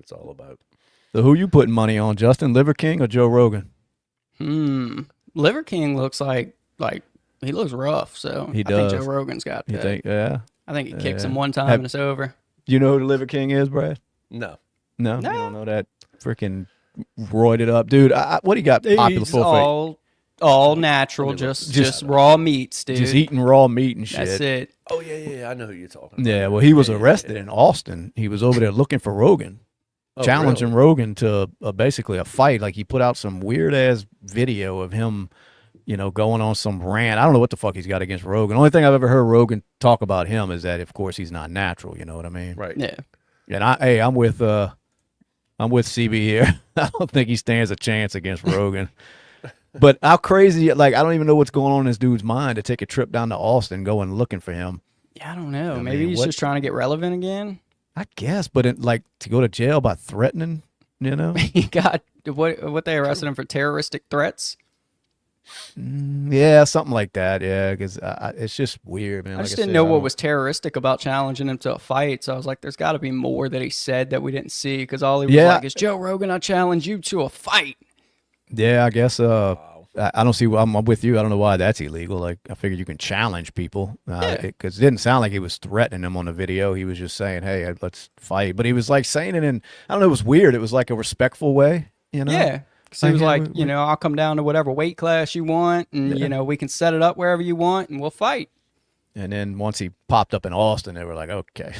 it's all about. So who you putting money on, Justin, Liver King or Joe Rogan? Liver King looks like he looks rough, so I think Joe Rogan's got that. You think? Yeah. I think he kicks him one time and it's over. You know who the Liver King is, Brad? No. You don't know that freaking roided up dude. What he got popular for? All natural, just raw meats, dude. Just eating raw meat and shit. That's it. Oh yeah, I know who you're talking about. Yeah, well, he was arrested in Austin. He was over there looking for Rogan, challenging Rogan to basically a fight. Like he put out some weird ass video of him, going on some rant. I don't know what the fuck he's got against Rogan. The only thing I've ever heard Rogan talk about him is that, of course, he's not natural. You know what I mean? Right. Yeah. And I'm with CB here. I don't think he stands a chance against Rogan. But how crazy, I don't even know what's going on in this dude's mind to take a trip down to Austin, going looking for him. Yeah, I don't know. Maybe he's just trying to get relevant again. I guess, but to go to jail by threatening, He got, what they arrested him for, terroristic threats? Yeah, something like that, yeah, because it's just weird, man. I just didn't know what was terroristic about challenging him to a fight, so I was like, there's got to be more that he said that we didn't see, because all he was like is, Joe Rogan, I challenge you to a fight. Yeah, I guess I don't see. I'm with you. I don't know why that's illegal. Like I figured you can challenge people because it didn't sound like he was threatening them on the video. He was just saying, "Hey, let's fight." But he was like saying it in I don't know. It was weird. It was like a respectful way, Yeah. So he was like, I'll come down to whatever weight class you want, and we can set it up wherever you want, and we'll fight. And then once he popped up in Austin, they were like, okay.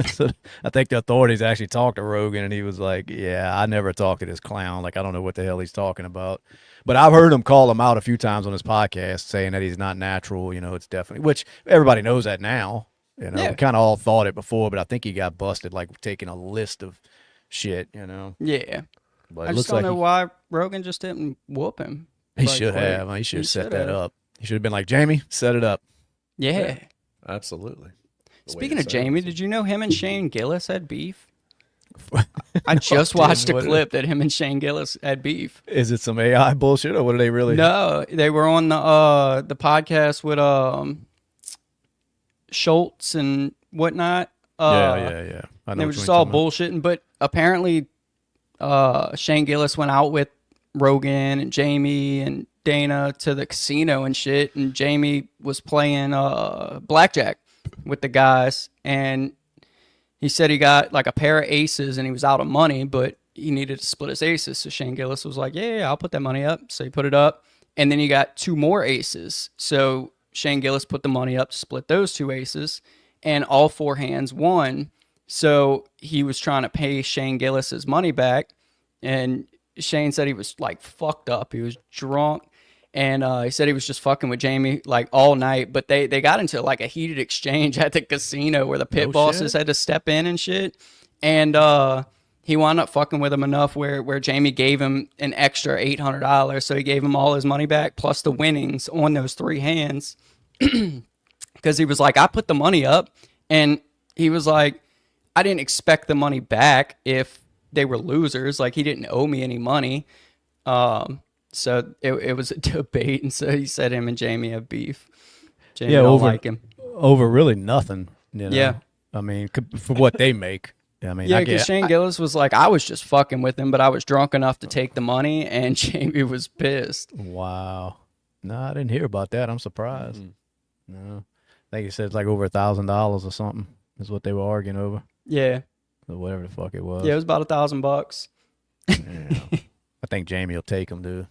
So I think the authorities actually talked to Rogan, and he was like, yeah, I never talked to this clown. Like, I don't know what the hell he's talking about. But I've heard him call him out a few times on his podcast, saying that he's not natural. It's definitely, which everybody knows that now. We kind of all thought it before, but I think he got busted, like taking a list of shit, Yeah. But I just don't know why Rogan just didn't whoop him. He should have. He should have set that up. He should have been like, Jamie, set it up. Yeah. Absolutely. Speaking of Jamie, did you know him and Shane Gillis had beef? I just watched a clip that him and Shane Gillis had beef. Is it some AI bullshit or what are they really? No, they were on the podcast with Schultz and whatnot. Yeah. They were just all bullshitting, but apparently Shane Gillis went out with Rogan and Jamie and Dana to the casino and shit, and Jamie was playing blackjack with the guys, and he said he got like a pair of aces and he was out of money, but he needed to split his aces. So Shane Gillis was like, yeah, I'll put that money up. So he put it up, and then he got 2 more aces. So Shane Gillis put the money up to split those 2 aces, and all 4 hands won. So he was trying to pay Shane Gillis his money back, and Shane said he was like fucked up. He was drunk. And he said he was just fucking with Jamie like all night, but they got into like a heated exchange at the casino where the pit bosses had to step in and shit. And he wound up fucking with him enough where Jamie gave him an extra $800. So he gave him all his money back plus the winnings on those 3 hands. Because he was like, I put the money up, and he was like, I didn't expect the money back if they were losers. Like, he didn't owe me any money. So it was a debate, and so he said him and Jamie have beef. Jamie don't like him. Over really nothing, Yeah. I mean, for what they make. I mean, yeah, because Shane Gillis was like, I was just fucking with him, but I was drunk enough to take the money, and Jamie was pissed. Wow. No, I didn't hear about that. I'm surprised. No. I think he said it's like over $1,000 or something is what they were arguing over. Yeah. Or whatever the fuck it was. Yeah, it was about $1,000. Yeah. I think Jamie will take him, dude.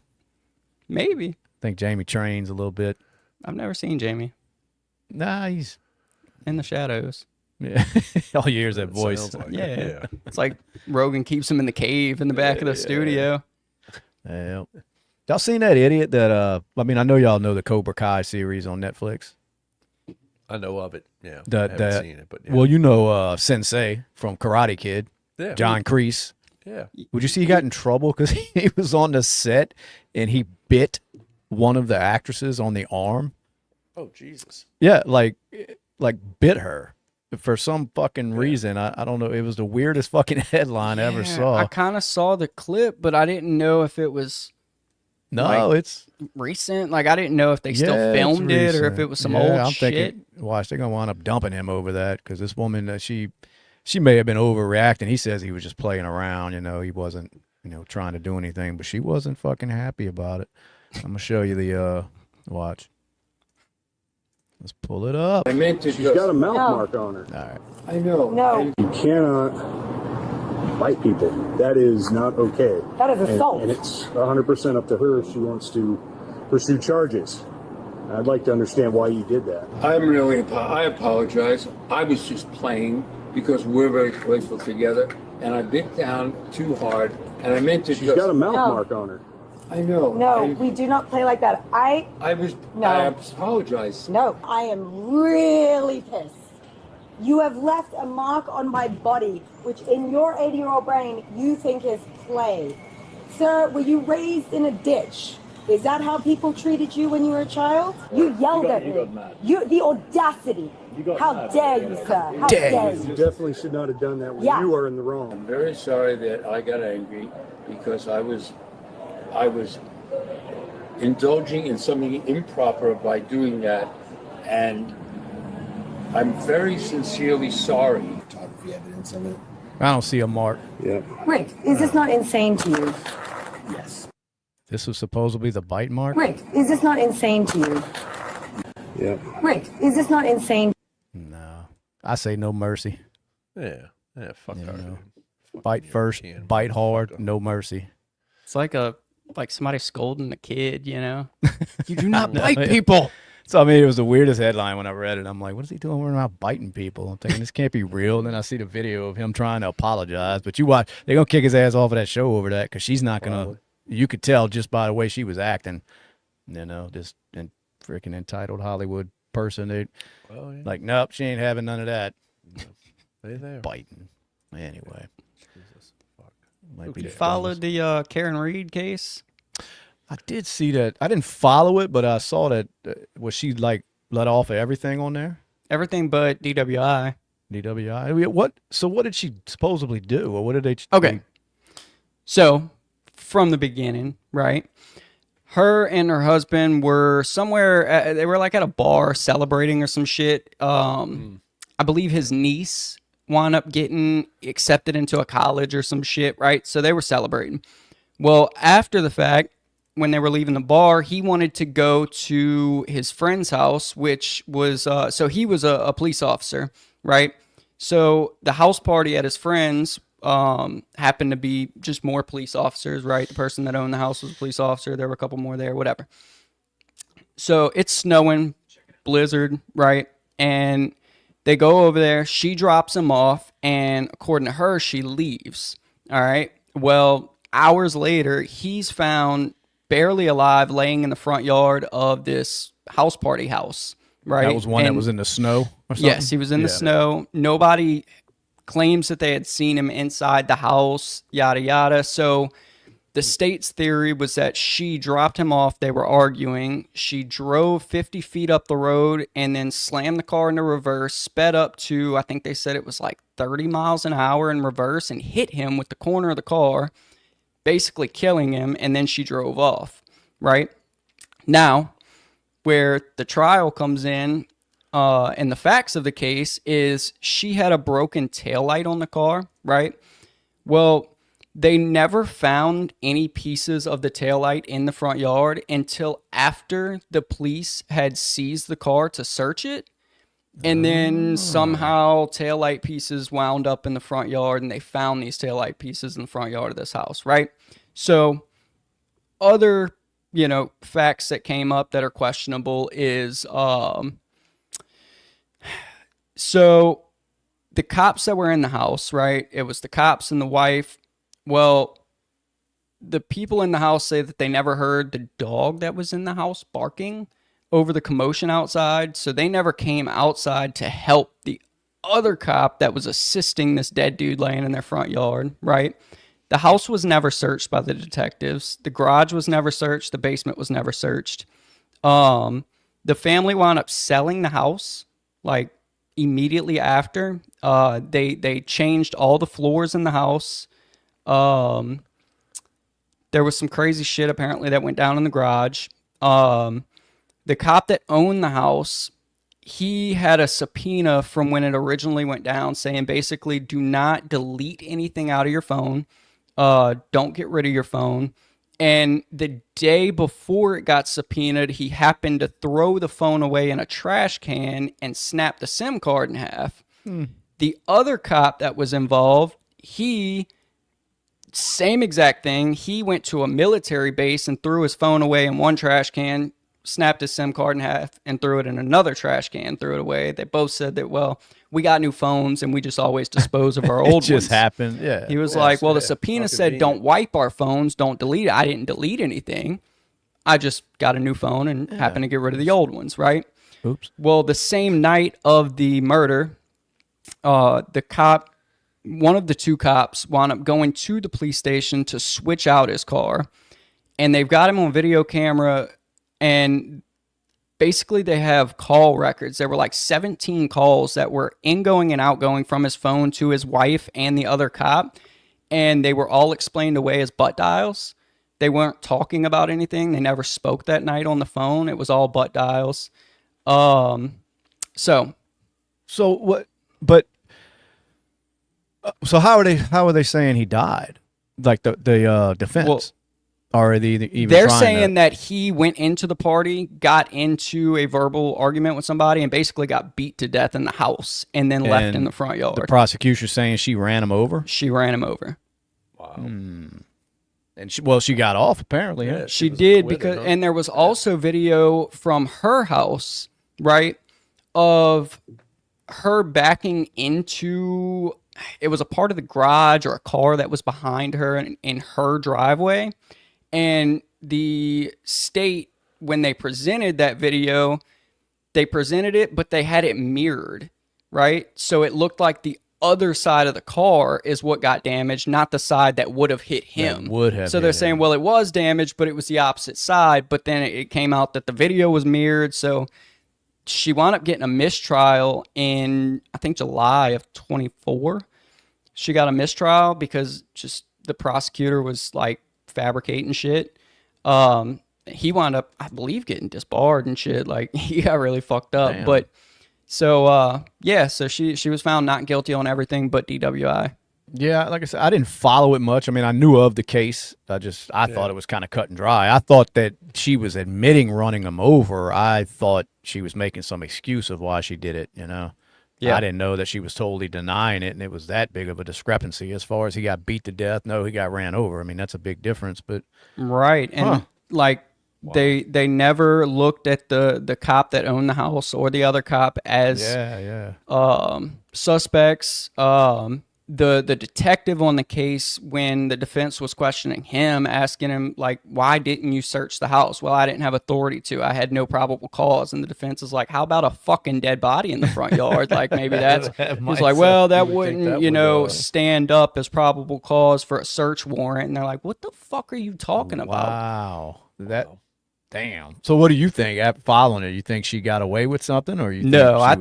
Maybe. I think Jamie trains a little bit. I've never seen Jamie. Nah, he's in the shadows. Yeah. All you hear is that voice. Like yeah. It's like Rogan keeps him in the cave in the back of the studio. Yeah. Y'all seen that idiot that I mean, I know y'all know the Cobra Kai series on Netflix. I know of it. Yeah. I haven't seen it, but yeah. Well, you know Sensei from Karate Kid. Yeah. John Kreese. Yeah. Would you see he got in trouble because he was on the set and he bit one of the actresses on the arm? Oh, Jesus. Yeah, like bit her for some fucking reason. I don't know. It was the weirdest fucking headline I ever saw. I kind of saw the clip, but I didn't know if it was it's recent. Like, I didn't know if they still filmed it or if it was some old shit. Thinking, watch, they're going to wind up dumping him over that because this woman, she she may have been overreacting. He says he was just playing around, he wasn't, trying to do anything, but she wasn't fucking happy about it. I'm going to show you the, watch. Let's pull it up. I meant to. She's got a mouth mark on her. All right. I know. No. You cannot bite people. That is not okay. That is assault. And it's 100% up to her if she wants to pursue charges. I'd like to understand why you did that. I apologize. I was just playing because we're very playful together, and I bit down too hard, and I meant to. She's got a mouth mark on her. I know. No, we do not play like that. I No. apologize. No, I am really pissed. You have left a mark on my body, which in your 80-year-old brain, you think is play. Sir, were you raised in a ditch? Is that how people treated you when you were a child? You yelled at me. The audacity. How dare you, sir? How dare You you? definitely should not have done that when Yeah. you are in the wrong. I'm very sorry that I got angry because I was indulging in something improper by doing that, and I'm very sincerely sorry. Photography evidence of it. I don't see a mark. Yeah. Rick, is this not insane to you? Yes. This was supposedly the bite mark? Rick, is this not insane to you? Yeah. Rick, is this not insane? No. I say no mercy. Yeah. Yeah. Fuck You her. know. Fuck Bite you, first, Ken. bite hard, Fuck no mercy. It's like somebody scolding a kid, You do not bite people. So, it was the weirdest headline when I read it. I'm like, what is he doing worrying about biting people? I'm thinking, this can't be real. And then I see the video of him trying to apologize. But you watch, they're going to kick his ass off of that show over that because she's not going to, you could tell just by the way she was acting, just a freaking entitled Hollywood person. They Well, yeah. like, nope, she ain't having none of that. Stay there. Biting. Anyway. Jesus. Fuck. Might be You the followed dumbest. the Karen Reed case? I did see that. I didn't follow it, but I saw that. Was she like let off of everything on there? Everything but DWI. DWI. What? So what did she supposedly do, or what did they? Okay. So, from the beginning, right? Her and her husband were somewhere, they were like at a bar celebrating or some shit. I believe his niece wound up getting accepted into a college or some shit, right? So they were celebrating. Well, after the fact, when they were leaving the bar, he wanted to go to his friend's house, which was, so he was a police officer, right? So the house party at his friend's happened to be just more police officers, right? The person that owned the house was a police officer. There were a couple more there, whatever. So it's snowing, blizzard, right? And they go over there. She drops him off, and according to her, she leaves. All right. Well, hours later, he's found barely alive, laying in the front yard of this house party house. Right. That was one that And- was in the snow or something? Yes, he was in the snow. Nobody claims that they had seen him inside the house, yada, yada. So the state's theory was that she dropped him off. They were arguing. She drove 50 feet up the road and then slammed the car into reverse, sped up to, I think they said it was like 30 miles an hour in reverse, and hit him with the corner of the car, basically killing him. And then she drove off, right? Now, where the trial comes in, and the facts of the case is she had a broken taillight on the car, right? Well, they never found any pieces of the taillight in the front yard until after the police had seized the car to search it. And then somehow taillight pieces wound up in the front yard, and they found these taillight pieces in the front yard of this house, right? So other, facts that came up that are questionable is, so the cops that were in the house, right? It was the cops and the wife. Well, the people in the house say that they never heard the dog that was in the house barking over the commotion outside. So they never came outside to help the other cop that was assisting this dead dude laying in their front yard, right? The house was never searched by the detectives. The garage was never searched. The basement was never searched. The family wound up selling the house, like, immediately after. They changed all the floors in the house. There was some crazy shit apparently that went down in the garage. The cop that owned the house, he had a subpoena from when it originally went down saying basically do not delete anything out of your phone. Don't get rid of your phone. And the day before it got subpoenaed, he happened to throw the phone away in a trash can and snap the SIM card in half. The other cop that was involved, same exact thing. He went to a military base and threw his phone away in one trash can, snapped his SIM card in half, and threw it in another trash can, threw it away. They both said that, well, we got new phones and we just always dispose of our old ones. It just happened. Yeah. He was like, well, the subpoena said don't wipe our phones, don't delete it. I didn't delete anything. I just got a new phone and happened to get rid of the old ones, right? Oops. Well, the same night of the murder, the cop, one of the two cops, wound up going to the police station to switch out his car. And they've got him on video camera, and basically they have call records. There were like 17 calls that were ingoing and outgoing from his phone to his wife and the other cop, and they were all explained away as butt dials. They weren't talking about anything. They never spoke that night on the phone. It was all butt dials. So what? But so how are they saying he died? Like the defense? Well, or are they even they're trying saying that he went into the party, got into a verbal argument with somebody, and basically got beat to death in the house, and then left in the front yard. The prosecution saying she ran him over? She ran him over. Wow. And she got off apparently. Yeah, She was did acquitted, huh? and there was also video from her house, right, of her backing into, it was a part of the garage or a car that was behind her in her driveway. And the state, when they presented that video, they presented it, but they had it mirrored, right? So it looked like the other side of the car is what got damaged, not the side that would have hit him. So they're saying, well, it was damaged, but it was the opposite side. But then it came out that the video was mirrored. So she wound up getting a mistrial in, I think, July of 24. She got a mistrial because just the prosecutor was like fabricating shit. He wound up, I believe, getting disbarred and shit. Like, he got really fucked up. Damn. But so so she was found not guilty on everything but DWI. Yeah, like I said, I didn't follow it much. I mean, I knew of the case. I thought it was kind of cut and dry. I thought that she was admitting running him over. I thought she was making some excuse of why she did it, you know. Yeah. I didn't know that she was totally denying it, and it was that big of a discrepancy as far as he got beat to death. No, he got ran over. I mean, that's a big difference. But right, and like they never looked at the cop that owned the house or the other cop as suspects. The detective on the case, when the defense was questioning him, asking him, like, why didn't you search the house? Well, I didn't have authority to. I had no probable cause. And the defense is like, how about a fucking dead body in the front yard? Like, maybe that's... He's like, well, that wouldn't, stand up as probable cause for a search warrant. And they're like, what the fuck are you talking about? Wow. Damn. So what do you think after following it? You think she got away with something, or you think I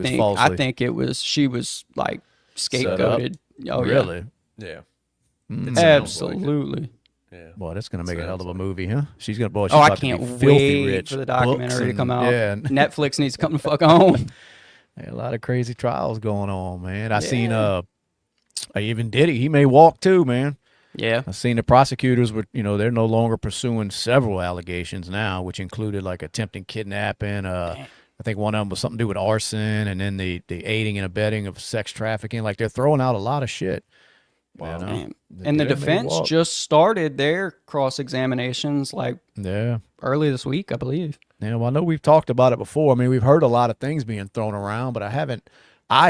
think it was, she was like scapegoated. Oh, really? Yeah. Absolutely. Yeah. Boy, that's gonna make a hell of a movie, huh? She's gonna. Boy, she's I about to can't be filthy wait rich. for the documentary to come out. Yeah. Netflix needs to come the fuck home. A lot of crazy trials going on, man. I seen I even Diddy. He may walk too, man. Yeah. I seen the prosecutors were, they're no longer pursuing several allegations now, which included like attempting kidnapping. I think one of them was something to do with arson, and then the aiding and abetting of sex trafficking. Like, they're throwing out a lot of shit. Wow. And the defense just started their cross-examinations early this week, I believe. Yeah, well, I know we've talked about it before. I mean, we've heard a lot of things being thrown around, but I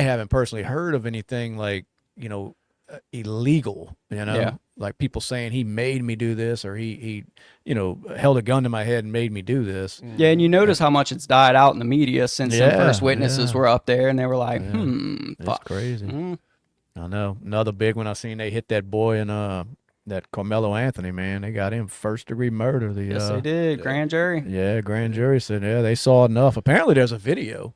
haven't personally heard of anything like, illegal, like people saying he made me do this, or he held a gun to my head and made me do this. Yeah, and you notice how much it's died out in the media since the first witnesses were up there, and they were like, That's crazy. I know. Another big one I seen, they hit that boy in that Carmelo Anthony, man. They got him first-degree murder. Yes, they did. Grand jury. Yeah, grand jury said, they saw enough. Apparently there's a video.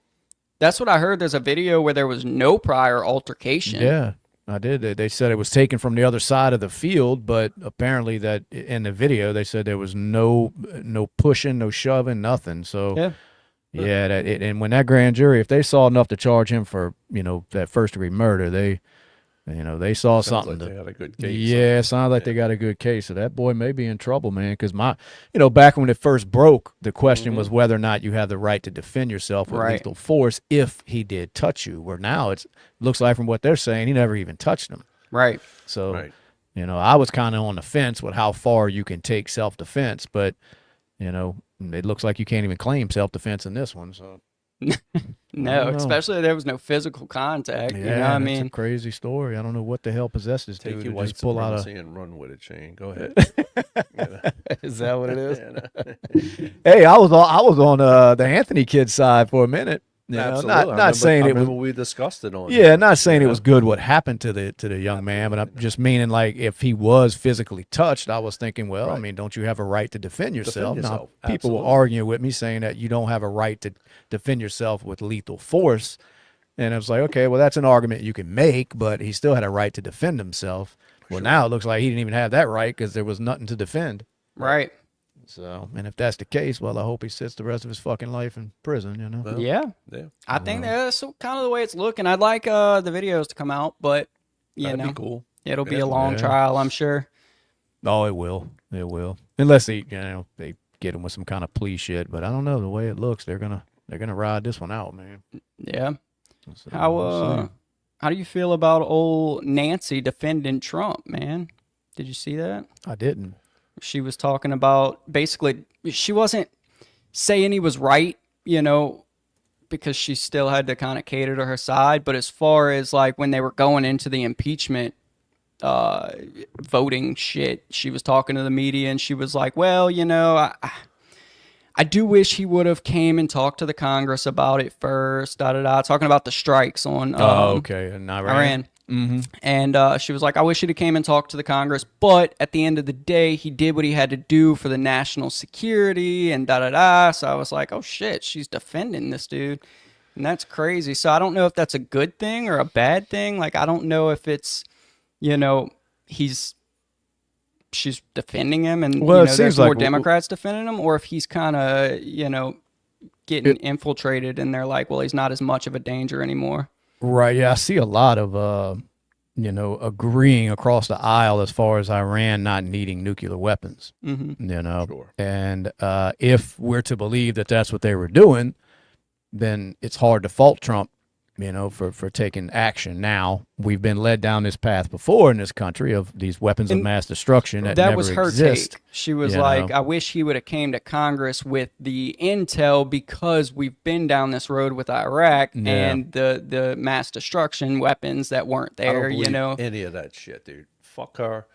That's what I heard. There's a video where there was no prior altercation. Yeah. I did. They said it was taken from the other side of the field, but apparently that in the video they said there was no pushing, no shoving, nothing. So, Yeah, and when that grand jury, if they saw enough to charge him for, that first degree murder, they saw Sounds something. like they had a good case. Yeah, it sounds like they got a good case. So that boy may be in trouble, man. Because back when it first broke, the question was whether or not you have the right to defend yourself with lethal force if he did touch you. Where now it looks like from what they're saying, he never even touched him. Right. So, I was kind of on the fence with how far you can take self-defense, but it looks like you can't even claim self-defense in this one. So. No, especially there was no physical contact. Yeah, it's a crazy story. I don't know what the hell possessed this dude Take your to white just pull out and run with it, Shane. Go ahead. Is that what it is? Hey, I was on the Anthony kid side for a minute. Absolutely. Not saying it was. We discussed it on. Yeah, not saying it was good what happened to the young man, but I'm just meaning like if he was physically touched, I was thinking, well, I mean, don't you have a right to defend yourself? Now, people were arguing with me saying that you don't have a right to defend yourself with lethal force, and I was like, okay, well, that's an argument you can make, but he still had a right to defend himself. Well, now it looks like he didn't even have that right because there was nothing to defend. Right. So, and if that's the case, well, I hope he sits the rest of his fucking life in prison, Well, yeah. I think that's kind of the way it's looking. I'd like the videos to come out, but That'd be cool. It'll be a long trial, I'm sure. Oh, it will. It will. Unless they get him with some kind of plea shit, but I don't know the way it looks. They're gonna ride this one out, man. Yeah. So, how do you feel about old Nancy defending Trump, man? Did you see that? I didn't. She was talking about basically she wasn't saying he was right, because she still had to kind of cater to her side. But as far as like when they were going into the impeachment voting shit, she was talking to the media and she was like, well, I do wish he would have came and talked to the Congress about it first, talking about the strikes on in Iran. Mm-hmm. And she was like, I wish he'd have came and talked to the Congress, but at the end of the day, he did what he had to do for the national security and So I was like, oh shit, she's defending this dude. And that's crazy. So I don't know if that's a good thing or a bad thing. Like, I don't know if it's, she's defending him and there's more Democrats defending him, or if he's kind of, getting infiltrated and they're like, well, he's not as much of a danger anymore. Right. Yeah, I see a lot of, agreeing across the aisle as far as Iran not needing nuclear weapons. Mm-hmm. Sure. And if we're to believe that that's what they were doing, then it's hard to fault Trump, for taking action. Now, we've been led down this path before in this country of these weapons of mass destruction that never was her exist. take. She was like, I wish he would have came to Congress with the intel because we've been down this road with Iraq and the mass destruction weapons that weren't there, I don't believe any of that shit, dude. Fuck her.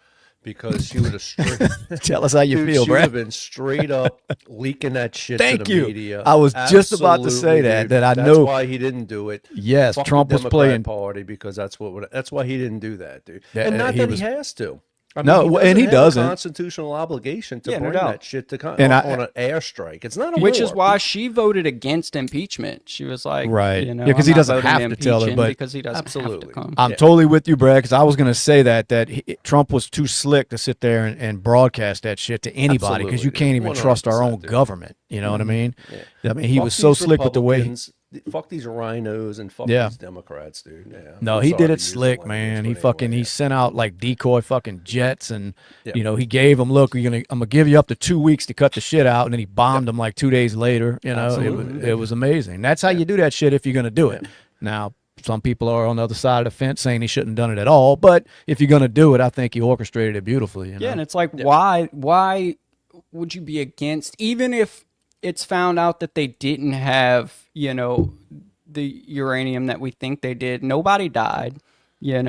Because she would have straight. Tell us how you feel, she Brad. would have been straight up leaking that shit to the media. I was just about to say dude. that I that's know why he didn't do it. Yes, Fuck Trump the was Democrat playing party because that's why he didn't do that, dude. Yeah, and not he that was- he has to. I No, mean, and he have doesn't. a constitutional obligation to Yeah, no bring doubt. that shit to on an airstrike. It's not a Which war. is why she voted against impeachment. She was like, Right. Yeah, because he I'm not doesn't voting have to tell her, impeach him but because he doesn't have Absolutely. to come. I'm totally with you, Brad, because I was going to say that Trump was too slick to sit there and broadcast that shit to anybody because you Absolutely, can't even trust our 100%, own dude. government. You know what I mean? Yeah. I mean, he Fuck was so these slick with the way. Republicans, fuck these rhinos and fuck these Democrats, dude. Yeah. No, I'm he sorry did to it use the slick, language, man. He but fucking anyway, he sent out like decoy fucking jets, and Yeah. he gave them, look, I'm gonna give you up to 2 weeks to cut the shit out, and then he bombed them like 2 days later. Absolutely. It was amazing. That's how you do that shit if you're gonna do it. Now, some people are on the other side of the fence saying he shouldn't have done it at all, but if you're gonna do it, I think he orchestrated it beautifully. Yeah, and it's like, why would you be against, even if it's found out that they didn't have, the uranium that we think they did, nobody died, Yeah,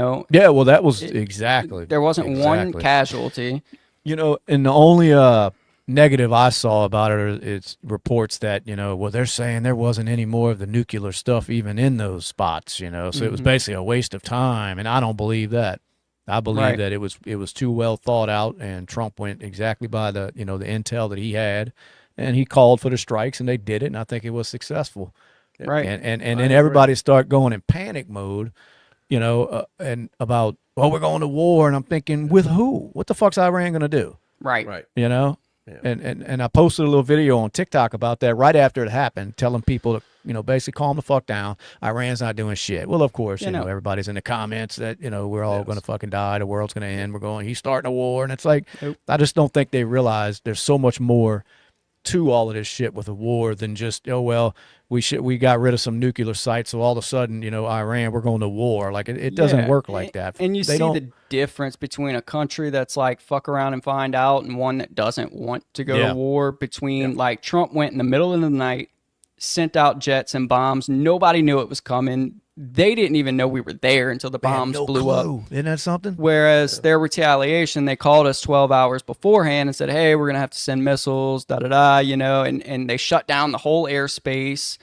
well, that was exactly. There wasn't one exactly. casualty. And the only negative I saw about it is reports that, well, they're saying there wasn't any more of the nuclear stuff even in those spots, so it was basically a waste of time, and I don't believe that. I believe that it was too well thought out, and Trump went exactly by the the intel that he had, and he called for the strikes, and they did it, and I think it was successful. Right. And then everybody start going in panic mode, and about, well, we're going to war, and I'm thinking, with who? What the fuck's Iran going to do? Right. Right. And I posted a little video on TikTok about that right after it happened, telling people to, basically calm the fuck down. Iran's not doing shit. Well, of course, everybody's in the comments that, we're all going to fucking die. The world's going to end. He's starting a war. And it's like, I just don't think they realize there's so much more to all of this shit with a war than just, we got rid of some nuclear sites, so all of a sudden, Iran, we're going to war. Like it doesn't work like that. And you see the difference between a country that's like fuck around and find out and one that doesn't want to go to war. Between like Trump went in the middle of the night, sent out jets and bombs. Nobody knew it was coming. They didn't even know we were there until the bombs blew up. Isn't that something? Whereas their retaliation, they called us 12 hours beforehand and said, hey, we're going to have to send missiles, and they shut down the whole airspace.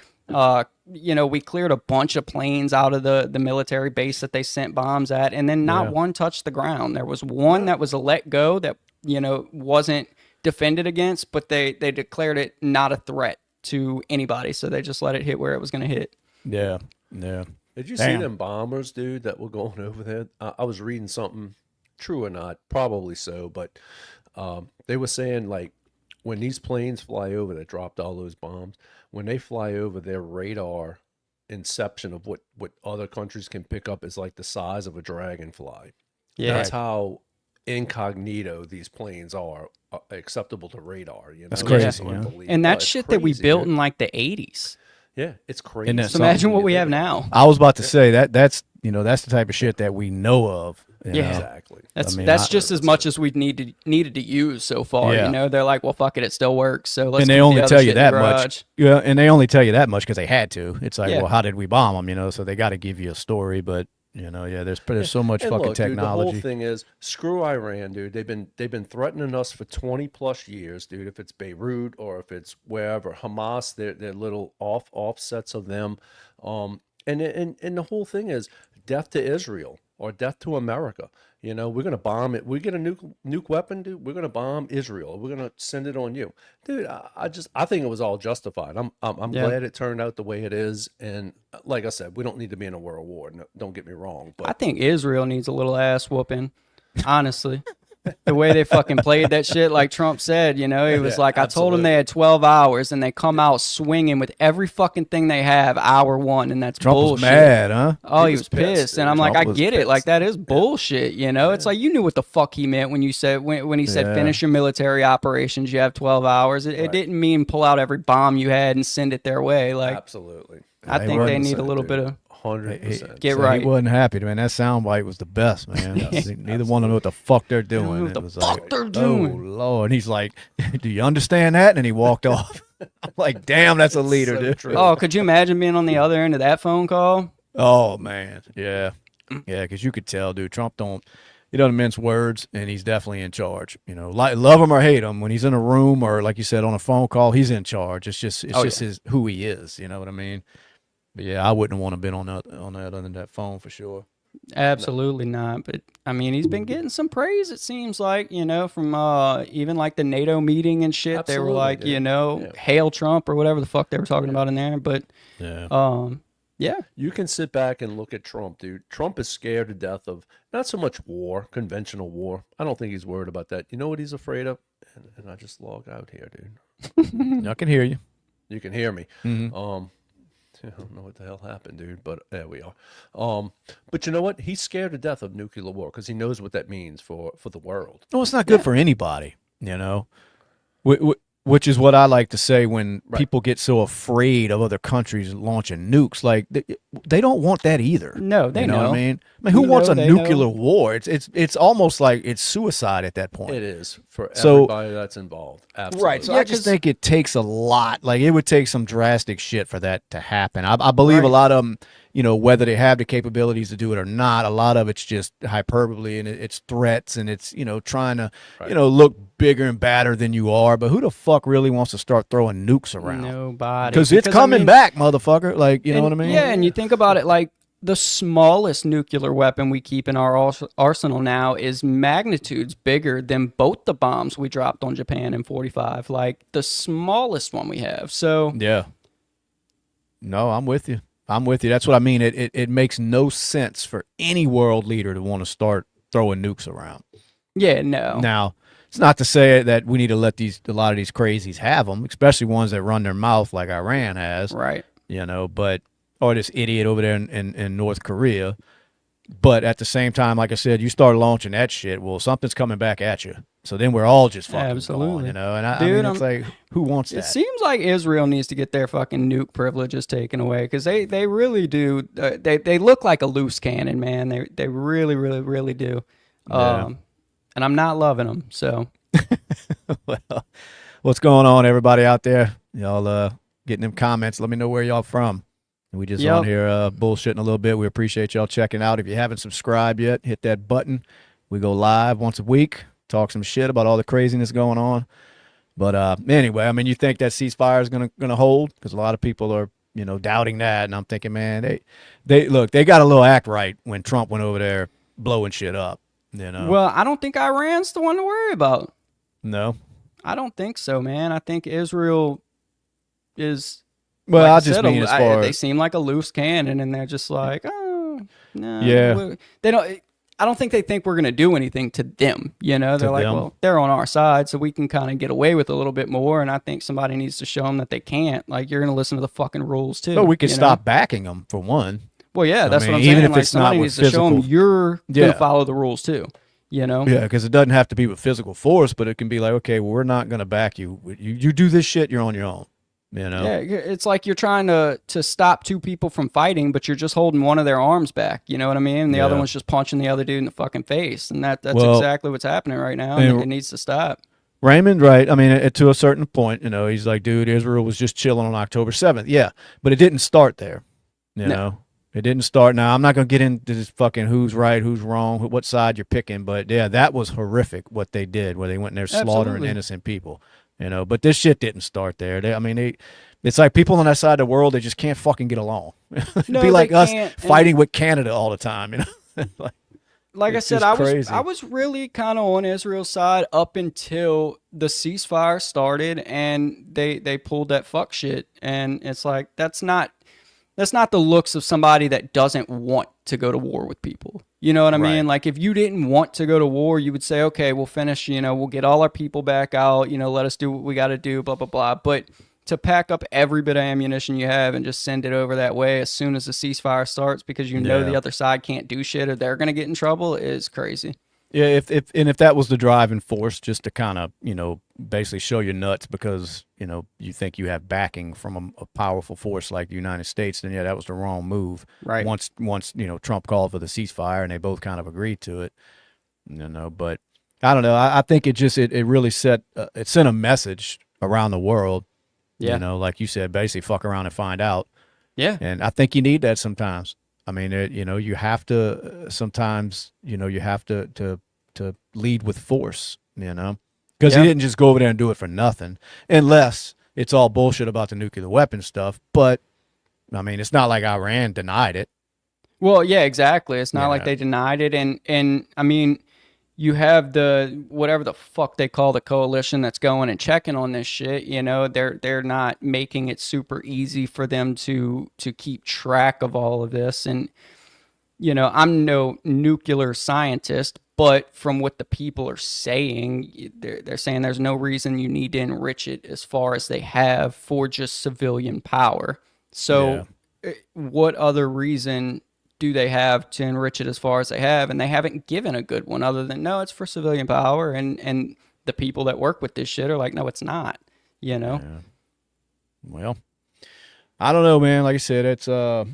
We cleared a bunch of planes out of the military base that they sent bombs at, and then not one touched the ground. There was one that was a let go that, wasn't defended against, but they declared it not a threat to anybody. So they just let it hit where it was going to hit. Yeah. Yeah. Did you see them bombers, dude, that were going over there? I was reading something, true or not, probably so, but they were saying, like, when these planes fly over that dropped all those bombs, when they fly over, their radar inception of what other countries can pick up is like the size of a dragonfly. Yeah. That's how incognito these planes are acceptable to radar. That's crazy. And that's shit that we built in like the 80s. Yeah, it's crazy. So imagine what we have now. I was about to say that's the type of shit that we know of. Exactly. That's just as much as we've needed to use so far. Yeah. They're like, well, fuck it, it still works. So let's. And they only tell you that much. Yeah, and they only tell you that much because they had to. It's like, well, how did we bomb them? So they got to give you a story, but. There's so much fucking technology. Dude, the whole thing is, screw Iran, dude. They've been threatening us for 20 plus years, dude. If it's Beirut or if it's wherever, Hamas, they're little offsets of them. And the whole thing is death to Israel or death to America. We're gonna bomb it. We get a nuke weapon, dude. We're gonna bomb Israel. We're gonna send it on you, dude. I think it was all justified. I'm glad it turned out the way it is. And like I said, we don't need to be in a world war. No, don't get me wrong. But I think Israel needs a little ass whooping, honestly. The way they fucking played that shit, like Trump said, he was like, I told them they had 12 hours, and they come out swinging with every fucking thing they have hour one, and that's Trump bullshit. Was mad, huh? Oh, he was pissed, and I'm Trump like, I get it, pissed. like that is bullshit, It's like you knew what the fuck he meant when you said when he said finish your military operations, you have 12 hours. It didn't mean pull out every bomb you had and send it their way. Like absolutely, I think they need a little bit of 100%. Get right. He wasn't happy, man. That soundbite was the best, man. Neither one of them knew what the fuck they're doing. What the fuck they're doing. Oh Lord! And he's like, "Do you understand that?" And he walked off. I'm like, "Damn, that's a leader, so dude." true. Oh, could you imagine being on the other end of that phone call? Oh man, yeah, because you could tell, dude. Trump he doesn't mince words, and he's definitely in charge. Like love him or hate him, when he's in a room or like you said on a phone call, he's in charge. It's just who he is. You know what I mean? But yeah, I wouldn't want to have been on that other than that phone for sure. Absolutely not. But I mean, he's been getting some praise. It seems like from even like the NATO meeting and shit. Absolutely, they were like, hail Trump or whatever the fuck they were talking about in there. But yeah, you can sit back and look at Trump, dude. Trump is scared to death of not so much war, conventional war. I don't think he's worried about that. You know what he's afraid of? And I just log out here, dude. I can hear you. You can hear me. Mm-hmm. I don't know what the hell happened, dude, but there we are. But you know what? He's scared to death of nuclear war because he knows what that means for the world. No, it's not good for anybody, Which is what I like to say when people get so afraid of other countries launching nukes. Like they don't want that either. No, they know. What I mean, who wants a nuclear war? It's almost like it's suicide at that point. It is for everybody that's involved. Absolutely. Right. So I just think it takes a lot. Like it would take some drastic shit for that to happen. I believe a lot of them, whether they have the capabilities to do it or not, a lot of it's just hyperbole and it's threats and it's, trying to, look bigger and badder than you are. But who the fuck really wants to start throwing nukes around? Nobody. Because it's coming back, motherfucker. Like, you know what I mean? Yeah, and you think about it, like the smallest nuclear weapon we keep in our arsenal now is magnitudes bigger than both the bombs we dropped on Japan in 45. Like the smallest one we have. So yeah. No, I'm with you. That's what I mean. It makes no sense for any world leader to want to start throwing nukes around. Yeah, no. Now, It's not to say that we need to let a lot of these crazies have them, especially ones that run their mouth like Iran has. Right. But or this idiot over there in North Korea. But at the same time, like I said, you start launching that shit, well, something's coming back at you. So then we're all just fucking Absolutely. gone, And I Dude, mean, it's like, who wants that? It seems like Israel needs to get their fucking nuke privileges taken away because they really do. They look like a loose cannon, man. They really, really, really do. Yeah. And I'm not loving them. So, Well, what's going on, everybody out there? Y'all getting them comments. Let me know where y'all from. We just on here bullshitting a little bit. We appreciate y'all checking out. If you haven't subscribed yet, hit that button. We go live once a week, talk some shit about all the craziness going on. But anyway, I mean, you think that ceasefire is gonna hold? Because a lot of people are, doubting that. And I'm thinking, man, they got a little act right when Trump went over there blowing shit up. Well, I don't think Iran's the one to worry about. No, I don't think so, man. I think Israel is. Well, like I just mean as far they seem like a loose cannon, and they're just like, oh no, yeah. They don't. I don't think they think we're gonna do anything to them. They're like, them. well, they're on our side, so we can kind of get away with a little bit more. And I think somebody needs to show them that they can't. Like, you're gonna listen to the fucking rules too. But we could stop backing them for one. Well, yeah, that's what I'm even saying. if Like, it's not somebody with needs to show them you're gonna follow the rules too. Yeah, because it doesn't have to be with physical force, but it can be like, okay, well, we're not gonna back you. You do this shit, you're on your own. Yeah, it's like you're trying to stop two people from fighting, but you're just holding one of their arms back. You know what I mean? And the other one's just punching the other dude in the fucking face, and that's exactly what's happening right now. And it needs to stop. Raymond, right? I mean, to a certain point, he's like, dude, Israel was just chilling on October 7th. Yeah, but it didn't start there. You know, it didn't start. Now, I'm not gonna get into this fucking who's right, who's wrong, what side you're picking, but yeah, that was horrific what they did, where they went in there slaughtering innocent people. But this shit didn't start there. It's like people on that side of the world, they just can't fucking get along. It'd be like us fighting with Canada all the time, Like I said, I was really kind of on Israel's side up until the ceasefire started and they pulled that fuck shit. And it's like, that's not the looks of somebody that doesn't want to go to war with people. You know what I mean? Like, if you didn't want to go to war, you would say, okay, we'll finish, we'll get all our people back out, let us do what we got to do, blah, blah, blah. But to pack up every bit of ammunition you have and just send it over that way as soon as the ceasefire starts because know the other side can't do shit or they're going to get in trouble is crazy. Yeah, if that was the driving force, just to kind of, basically show your nuts because, you think you have backing from a powerful force like the United States, then yeah, that was the wrong move. Right. Once Trump called for the ceasefire and they both kind of agreed to it, but I don't know. I think it really sent a message around the world. Yeah. Like you said, basically fuck around and find out. Yeah. And I think you need that sometimes. I mean, you have to sometimes, you have to lead with force, because he didn't just go over there and do it for nothing, unless it's all bullshit about the nuclear weapon stuff. But I mean, it's not like Iran denied it. Well, yeah, exactly. It's not like they denied it. And I mean, you have the whatever the fuck they call the coalition that's going and checking on this shit. They're not making it super easy for them to keep track of all of this. And I'm no nuclear scientist, but from what the people are saying, they're saying there's no reason you need to enrich it as far as they have for just civilian power. So what other reason do they have to enrich it as far as they have? And they haven't given a good one other than, no, it's for civilian power. And the people that work with this shit are like, no, it's not, Yeah. Well, I don't know, man. Like I said, it's, I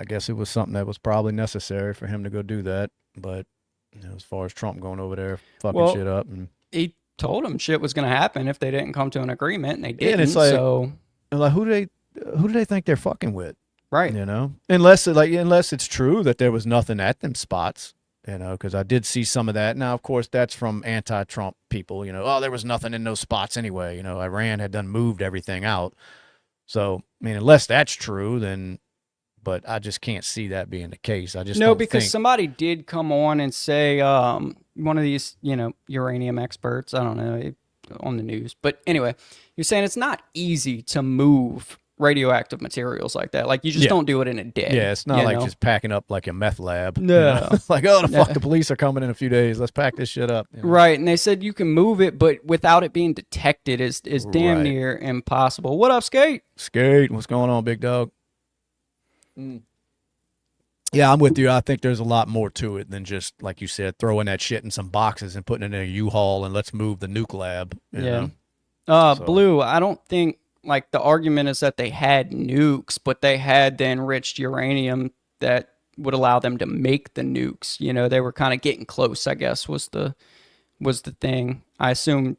guess it was something that was probably necessary for him to go do that. But as far as Trump going over there, fucking shit up. And he told them shit was going to happen if they didn't come to an agreement, and they didn't. And it's like, so, who do they think they're fucking with? Right. Unless it's true that there was nothing at them spots, because I did see some of that. Now, of course, that's from anti-Trump people, oh, there was nothing in those spots anyway. Iran had done moved everything out. So, I mean, unless that's true, then, but I just can't see that being the case. I just don't think. Somebody did come on and say, one of these, uranium experts, I don't know, on the news. But anyway, you're saying it's not easy to move radioactive materials like that. Like you just Yeah. don't do it in a day. Yeah, it's not you like know? just packing up like a meth lab. No. It's like, oh, the fuck, the police are coming in a few days. Let's pack this shit up. Right, and they said you can move it, but without it being detected is damn Right. near impossible. What up, Skate? Skate, what's going on, big dog? Yeah, I'm with you. I think there's a lot more to it than just, like you said, throwing that shit in some boxes and putting it in a U-Haul and let's move the nuke lab. You know? So- Blue, I don't think, like, the argument is that they had nukes, but they had the enriched uranium that would allow them to make the nukes. You know, they were kind of getting close, I guess, was the thing. I assume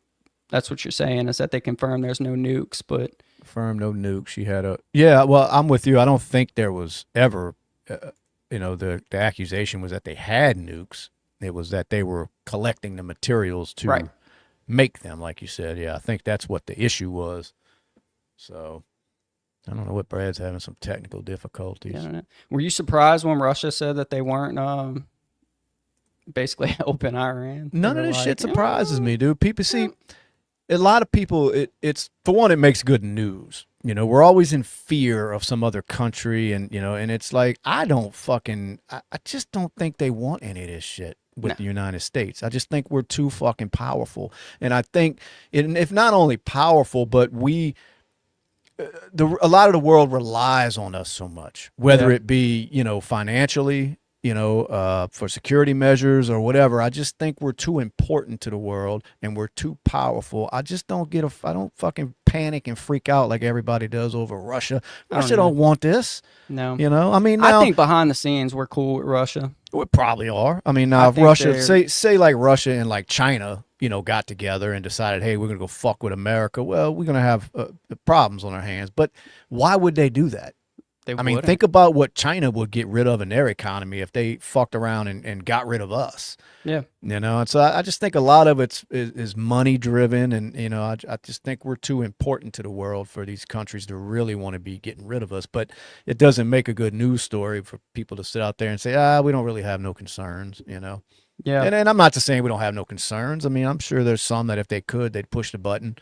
that's what you're saying, is that they confirmed there's no nukes, but... Firm, no nukes. She had a... Yeah, well, I'm with you. I don't think there was ever... the accusation was that they had nukes. It was that they were collecting the materials to make them, like you said. Yeah, I think that's what the issue was. So, I don't know what Brad's having some technical difficulties. Yeah, were you surprised when Russia said that they weren't basically helping Iran? None of this shit surprises me, dude. People see... A lot of people, it's for one, it makes good news. You know, we're always in fear of some other country, and you know, and it's like I just don't think they want any of this shit with the United States. I just think we're too fucking powerful, and I think, if not only powerful, but a lot of the world relies on us so much, whether it be financially. For security measures or whatever. I just think we're too important to the world and we're too powerful. I just don't I don't fucking panic and freak out like everybody does over Russia. Russia don't want this. No. I mean, now, I think behind the scenes we're cool with Russia. we probably are. I mean, now if Russia, say like Russia and like China, got together and decided, hey, we're going to go fuck with America. Well, we're going to have problems on our hands. But why would they do that? I mean, think about what China would get rid of in their economy if they fucked around and got rid of us. Yeah. And so I just think a lot of it is money driven. And, I just think we're too important to the world for these countries to really want to be getting rid of us. But it doesn't make a good news story for people to sit out there and say, we don't really have no concerns, Yeah. And I'm not just saying we don't have no concerns. I mean, I'm sure there's some that if they could, they'd push the button,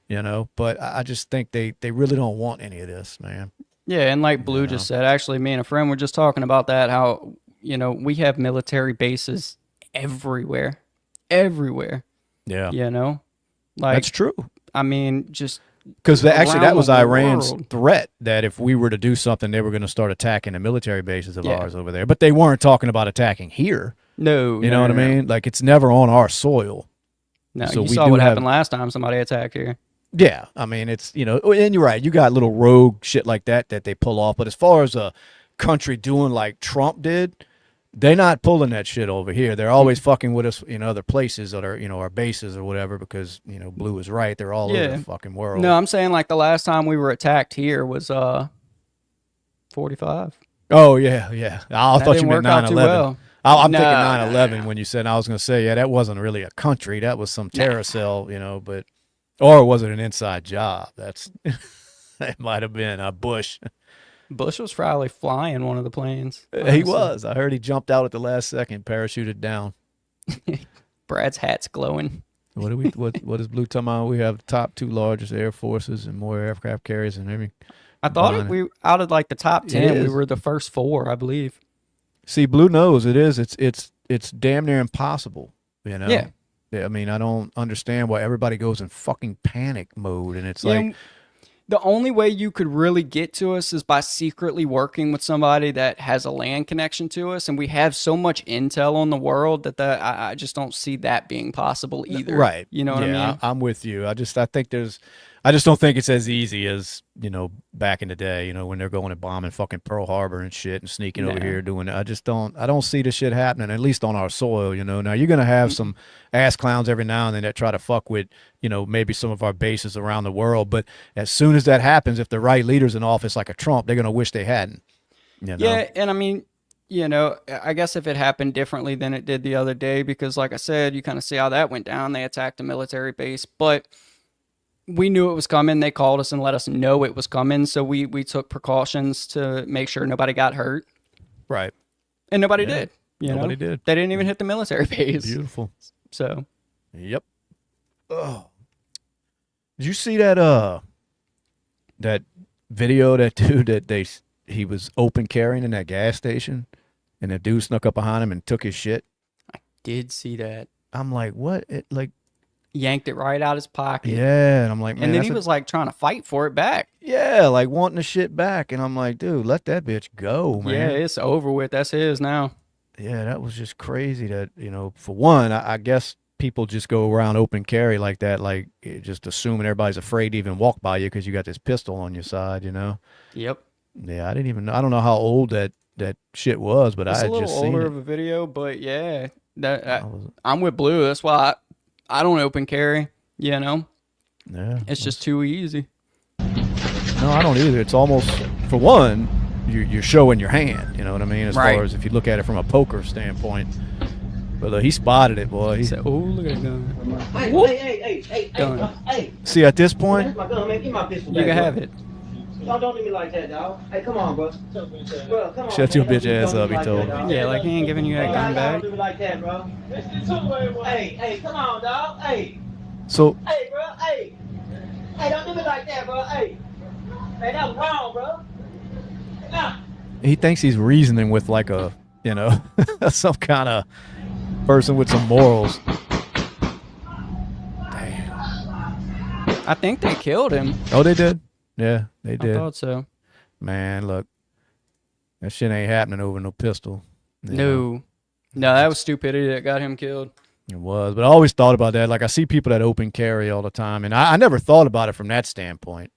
but I just think they really don't want any of this, man. Yeah, and like Blue just said, actually, me and a friend were just talking about that, how, we have military bases everywhere. Yeah. Like, That's true. I mean, just... Because that was Iran's world. threat, that if we were to do something, they were going to start attacking the military bases of ours over there. But they weren't talking about attacking here. No. You know what I mean? Like, it's never on our soil. No, So you we saw do what have- happened last time somebody attacked here. Yeah, I mean, it's, and you're right. You got little rogue shit like that they pull off. But as far as a country doing like Trump did, they're not pulling that shit over here. They're always fucking with us in other places that are, our bases or whatever, because, Blue is right. They're all over the fucking world. No, I'm saying like the last time we were attacked here was 45. Oh, yeah. I thought you didn't meant work out 9/11. too well. I'm No, thinking 9/11 when you said, I was going to say, that wasn't really a country. That was some terror cell, but... Or was it an inside job? That might have been Bush. Bush was probably flying one of the planes. He honestly. was. I heard he jumped out at the last second, parachuted down. Brad's hat's glowing. What is Blue talking about? We have the top 2 largest air forces and more aircraft carriers than every. I thought we out of like the top 10, we is. were the first 4, I believe. See, Blue knows it is. It's damn near impossible. Yeah. I mean, I don't understand why everybody goes in fucking panic mode, and it's like. The only way you could really get to us is by secretly working with somebody that has a land connection to us, and we have so much intel on the world that I just don't see that being possible either. Right. You know what I mean? I'm with you. I just don't think it's as easy as, back in the day, when they're going and bombing fucking Pearl Harbor and shit and sneaking over here doing it. I don't see this shit happening, at least on our soil, Now you're going to have some ass clowns every now and then that try to fuck with, maybe some of our bases around the world. But as soon as that happens, if the right leader's in office like a Trump, they're going to wish they hadn't. Yeah, and I mean, I guess if it happened differently than it did the other day, because like I said, you kind of see how that went down. They attacked a military base, but we knew it was coming. They called us and let us know it was coming. So we took precautions to make sure nobody got hurt. Right. And nobody did. Nobody did. They didn't even hit the military base. Beautiful. So. Yep. Oh. Did you see that video that dude that he was open carrying in that gas station, and the dude snuck up behind him and took his shit? Did see that. I'm like, what? Yanked it right out his pocket. Yeah, and I'm like, man, and then he was like trying to fight for it back. Yeah, like wanting the shit back, and I'm like, dude, let that bitch go, man. Yeah, it's over with. That's his now. Yeah, that was just crazy. That for one, I guess people just go around open carry like that, like just assuming everybody's afraid to even walk by you because you got this pistol on your side, Yep. Yeah, I don't know how old that shit was, but It's I had a little just seen older it. of a video, but yeah, I'm with Blue. That's why I don't open carry. Yeah, It's just too easy. no, I don't either. It's almost, for one, you're showing your hand. You know what I mean? As Right. far as if you look at it from a poker standpoint. But he spotted it, boy. He said, "Oh, look at that gun." Hey, Done. hey. See, at this point, That's my gun, man. Give my pistol You back, can bro. have it. Don't do me like that, dog. Hey, come on, bro. Bro, come on. Shut your man. bitch Don't ass do me up, he like told that, him. dog. Yeah, like he ain't giving you that gun Don't back. do me like that, bro. Hey, come on, dog. Hey, so bro. Hey, don't do me like that, bro. Hey, that was wrong, bro. Nah. he thinks he's reasoning with like a, some kind of person with some morals. Damn. I think they killed him. Oh, they did? Yeah, they I did. thought so. Man, look, that shit ain't happening over no pistol. you know? No, that was stupidity that got him killed. It was, but I always thought about that. Like, I see people that open carry all the time, and I never thought about it from that standpoint.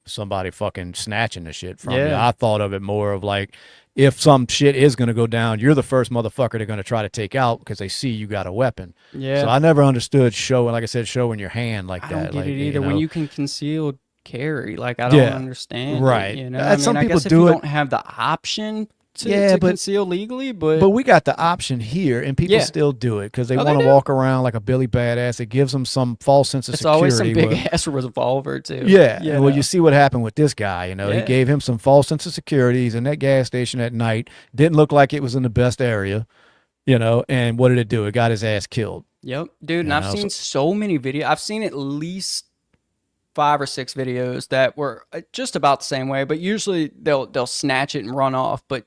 Somebody fucking snatching the shit from you. Yeah. I thought of it more of like, if some shit is going to go down, you're the first motherfucker they're going to try to take out because they see you got a weapon. Yeah. So I never understood showing, like I said, showing your hand like I that. don't get like, it either. you When know. you can conceal carry, like I don't Yeah, understand. right. It, Some I people guess if do you it- don't have the option to, Yeah, to but- conceal legally, but But we got the option here, and people Yeah. still do it because they Oh, they want to do? walk around like a Billy Badass. It gives them some false sense of it's security. always some big where- ass revolver too. Yeah, you and well, know? you see what happened with this guy. He Yeah. gave him some false sense of security. He's in that gas station at night. Didn't look like it was in the best area, and what did it do? It got his ass killed. Yep, dude. And You I've know, seen so many videos. I've seen at least 5 or 6 videos that were just about the same way, but usually they'll snatch it and run off. But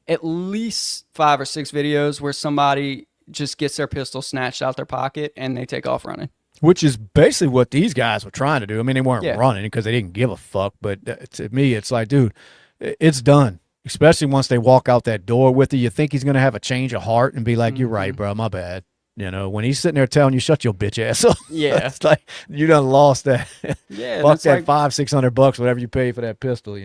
at least 5 or 6 videos where somebody just gets their pistol snatched out their pocket and they take off running. Which is basically what these guys were trying to do. I mean, they weren't Yeah. running because they didn't give a fuck. But to me, it's like, dude, it's done. Especially once they walk out that door with you, you think he's gonna have a change of heart and be like, "You're right, bro. My bad." When he's sitting there telling you, "Shut your bitch ass up," Yeah. it's like you done lost that. Yeah, Fuck that's that like- $500-600, whatever you pay for that pistol.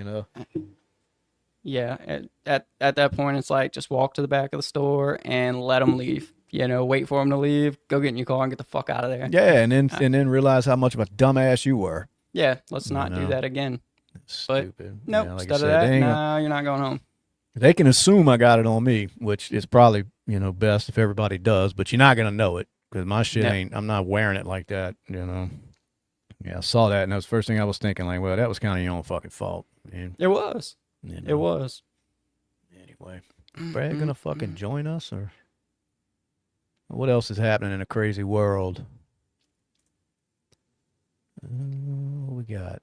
Yeah, at that point, it's like just walk to the back of the store and let them leave. Wait for them to leave. Go get in your car and get the fuck out of there. Yeah, and then realize how much of a dumbass you were. Yeah, let's not do know. that again. Stupid. Nope, Yeah, like I instead of said, that, they ain't no, you're not going home. They can assume I got it on me, which is probably, best if everybody does, but you're not going to know it because my shit Yeah. I'm not wearing it like that, Yeah, I saw that and that was the first thing I was thinking, like, well, that was kind of your own fucking fault. Man. It was. You It know. was. Anyway, Brad going to fucking join us or what else is happening in a crazy world? What we got?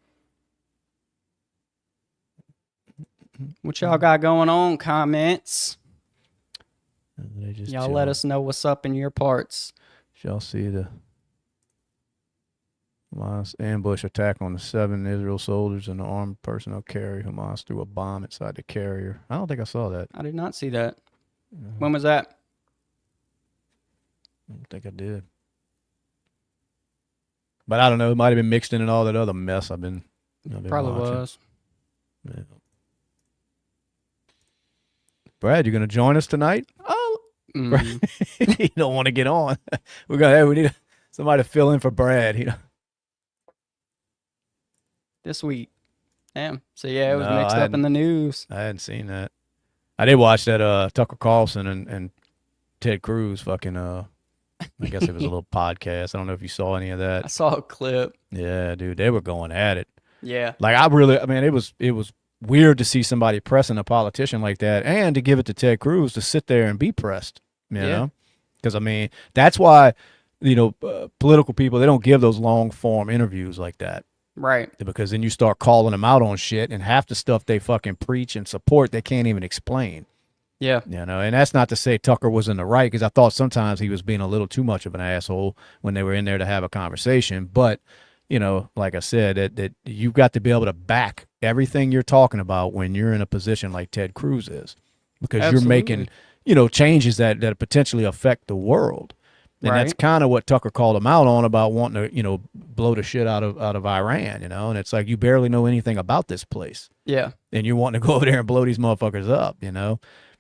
What y'all got going on? Comments. They just Y'all let chill. us know what's up in your parts. Shall see the Hamas ambush attack on the 7 Israel soldiers and the armed personnel carrier. Hamas threw a bomb inside the carrier. I don't think I saw that. I did not see that. When was that? I don't think I did. But I don't know. It might have been mixed in all that other mess I've been Probably watching. was. Yeah. Brad, you going to join us tonight? Oh. You don't want to get on. We need somebody to fill in for Brad. This week. Damn. So yeah, it was No, mixed I up in the news. I hadn't seen that. I did watch that Tucker Carlson and Ted Cruz fucking I guess it was a little podcast. I don't know if you saw any of I that. saw a clip. Yeah, dude, they were going at it. Yeah. Like it was weird to see somebody pressing a politician like that and to give it to Ted Cruz to sit there and be pressed, you know? Because that's why, political people, they don't give those long form interviews like that. Right. Because then you start calling them out on shit, and half the stuff they fucking preach and support, they can't even explain. Yeah. You know, and that's not to say Tucker was in the right, because I thought sometimes he was being a little too much of an asshole when they were in there to have a conversation. But, you know, like I said, that you've got to be able to back everything you're talking about when you're in a position like Ted Cruz is, because Absolutely. you're making, you know, changes that potentially affect the world. And that's Right. kind of what Tucker called him out on, about wanting to, you know, blow the shit out of Iran, you know. And it's like, you barely know anything about this place, Yeah. and you're wanting to go over there and blow these motherfuckers up, you know.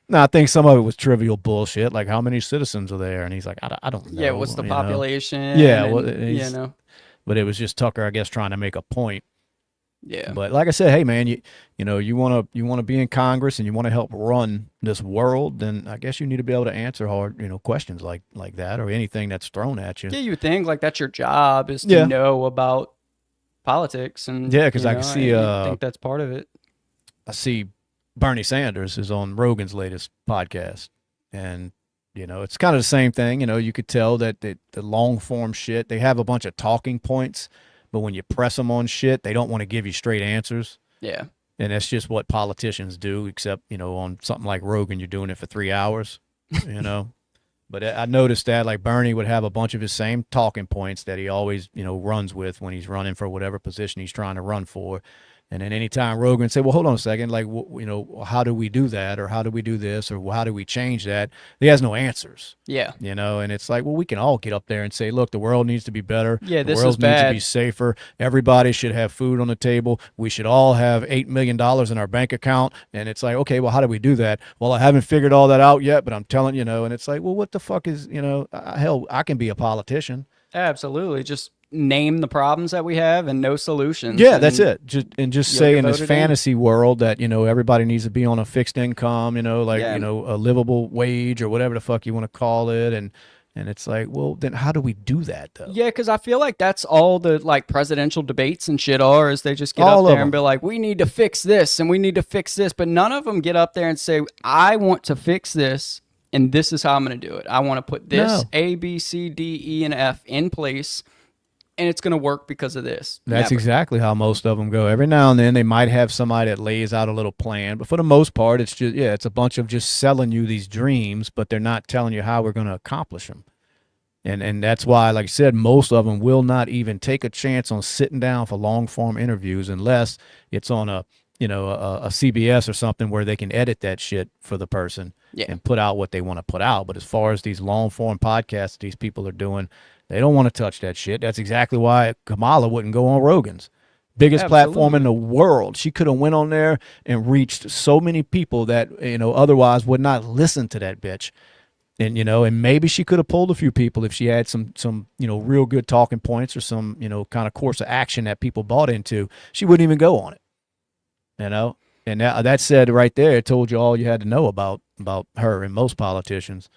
Now, I think some of it was trivial bullshit, like how many citizens are there, and he's like, I don't know. Yeah. What's the you know? population? Yeah, and, well, you know. But it was just Tucker, I guess, trying to make a point. Yeah. But like I said, hey man, you know, you want to be in Congress and you want to help run this world, then I guess you need to be able to answer hard, you know, questions like that, or anything that's thrown at you. Yeah, you would think like that's your job, is to Yeah. know about politics, and Yeah, 'cause you I can know, see, I think that's part of it. I see Bernie Sanders is on Rogan's latest podcast, and you know, it's kind of the same thing. You know, you could tell that the long form shit, they have a bunch of talking points, but when you press them on shit, they don't want to give you straight answers. Yeah. And that's just what politicians do, except, you know, on something like Rogan, you're doing it for 3 hours, you know. But I noticed that, like, Bernie would have a bunch of his same talking points that he always, you know, runs with when he's running for whatever position he's trying to run for. And then anytime Rogan say, well, hold on a second, like, you know, how do we do that? Or how do we do this? Or how do we change that? He has no answers. Yeah. You know, and it's like, well, we can all get up there and say, look, the world needs to be better. Yeah, the this world is needs to bad. be safer. Everybody should have food on the table. We should all have $8 million in our bank account. And it's like, okay, well, how do we do that? Well, I haven't figured all that out yet, but I'm telling you, know, and it's like, well, what the fuck is, you know, hell, I can be a politician. Absolutely. Just name the problems that we have and no solutions. Yeah, and that's it. Just you'll say get in this voted in. fantasy world that, you know, everybody needs to be on a fixed income, you know, like, Yeah. you know, a livable wage or whatever the fuck you want to call it. And it's like, well, then how do we do that though? Yeah, because I feel like that's all the like presidential debates and shit are, is they just get All up of there and be them. like, we need to fix this and we need to fix this. But none of them get up there and say, I want to fix this and this is how I'm going to do it. I want to put this No. A, B, C, D, E, and F in place, and it's going to work because of this. That's Never. exactly how most of them go. Every now and then they might have somebody that lays out a little plan, but for the most part, it's just, yeah, it's a bunch of just selling you these dreams, but they're not telling you how we're going to accomplish them. And that's why, like I said, most of them will not even take a chance on sitting down for long form interviews unless it's on a, you know, a CBS or something where they can edit that shit for the person Yeah. and put out what they want to put out. But as far as these long form podcasts these people are doing, they don't want to touch that shit. That's exactly why Kamala wouldn't go on Rogan's. Biggest platform in the world. She could have went on there and reached so many people that, you know, otherwise would not listen to that bitch. And, you know, and maybe she could have pulled a few people if she had some, you know, real good talking points or some, you know, kind of course of action that people bought into. She wouldn't even go on it, you know. And that said right there, it told you all you had to know about her and most politicians.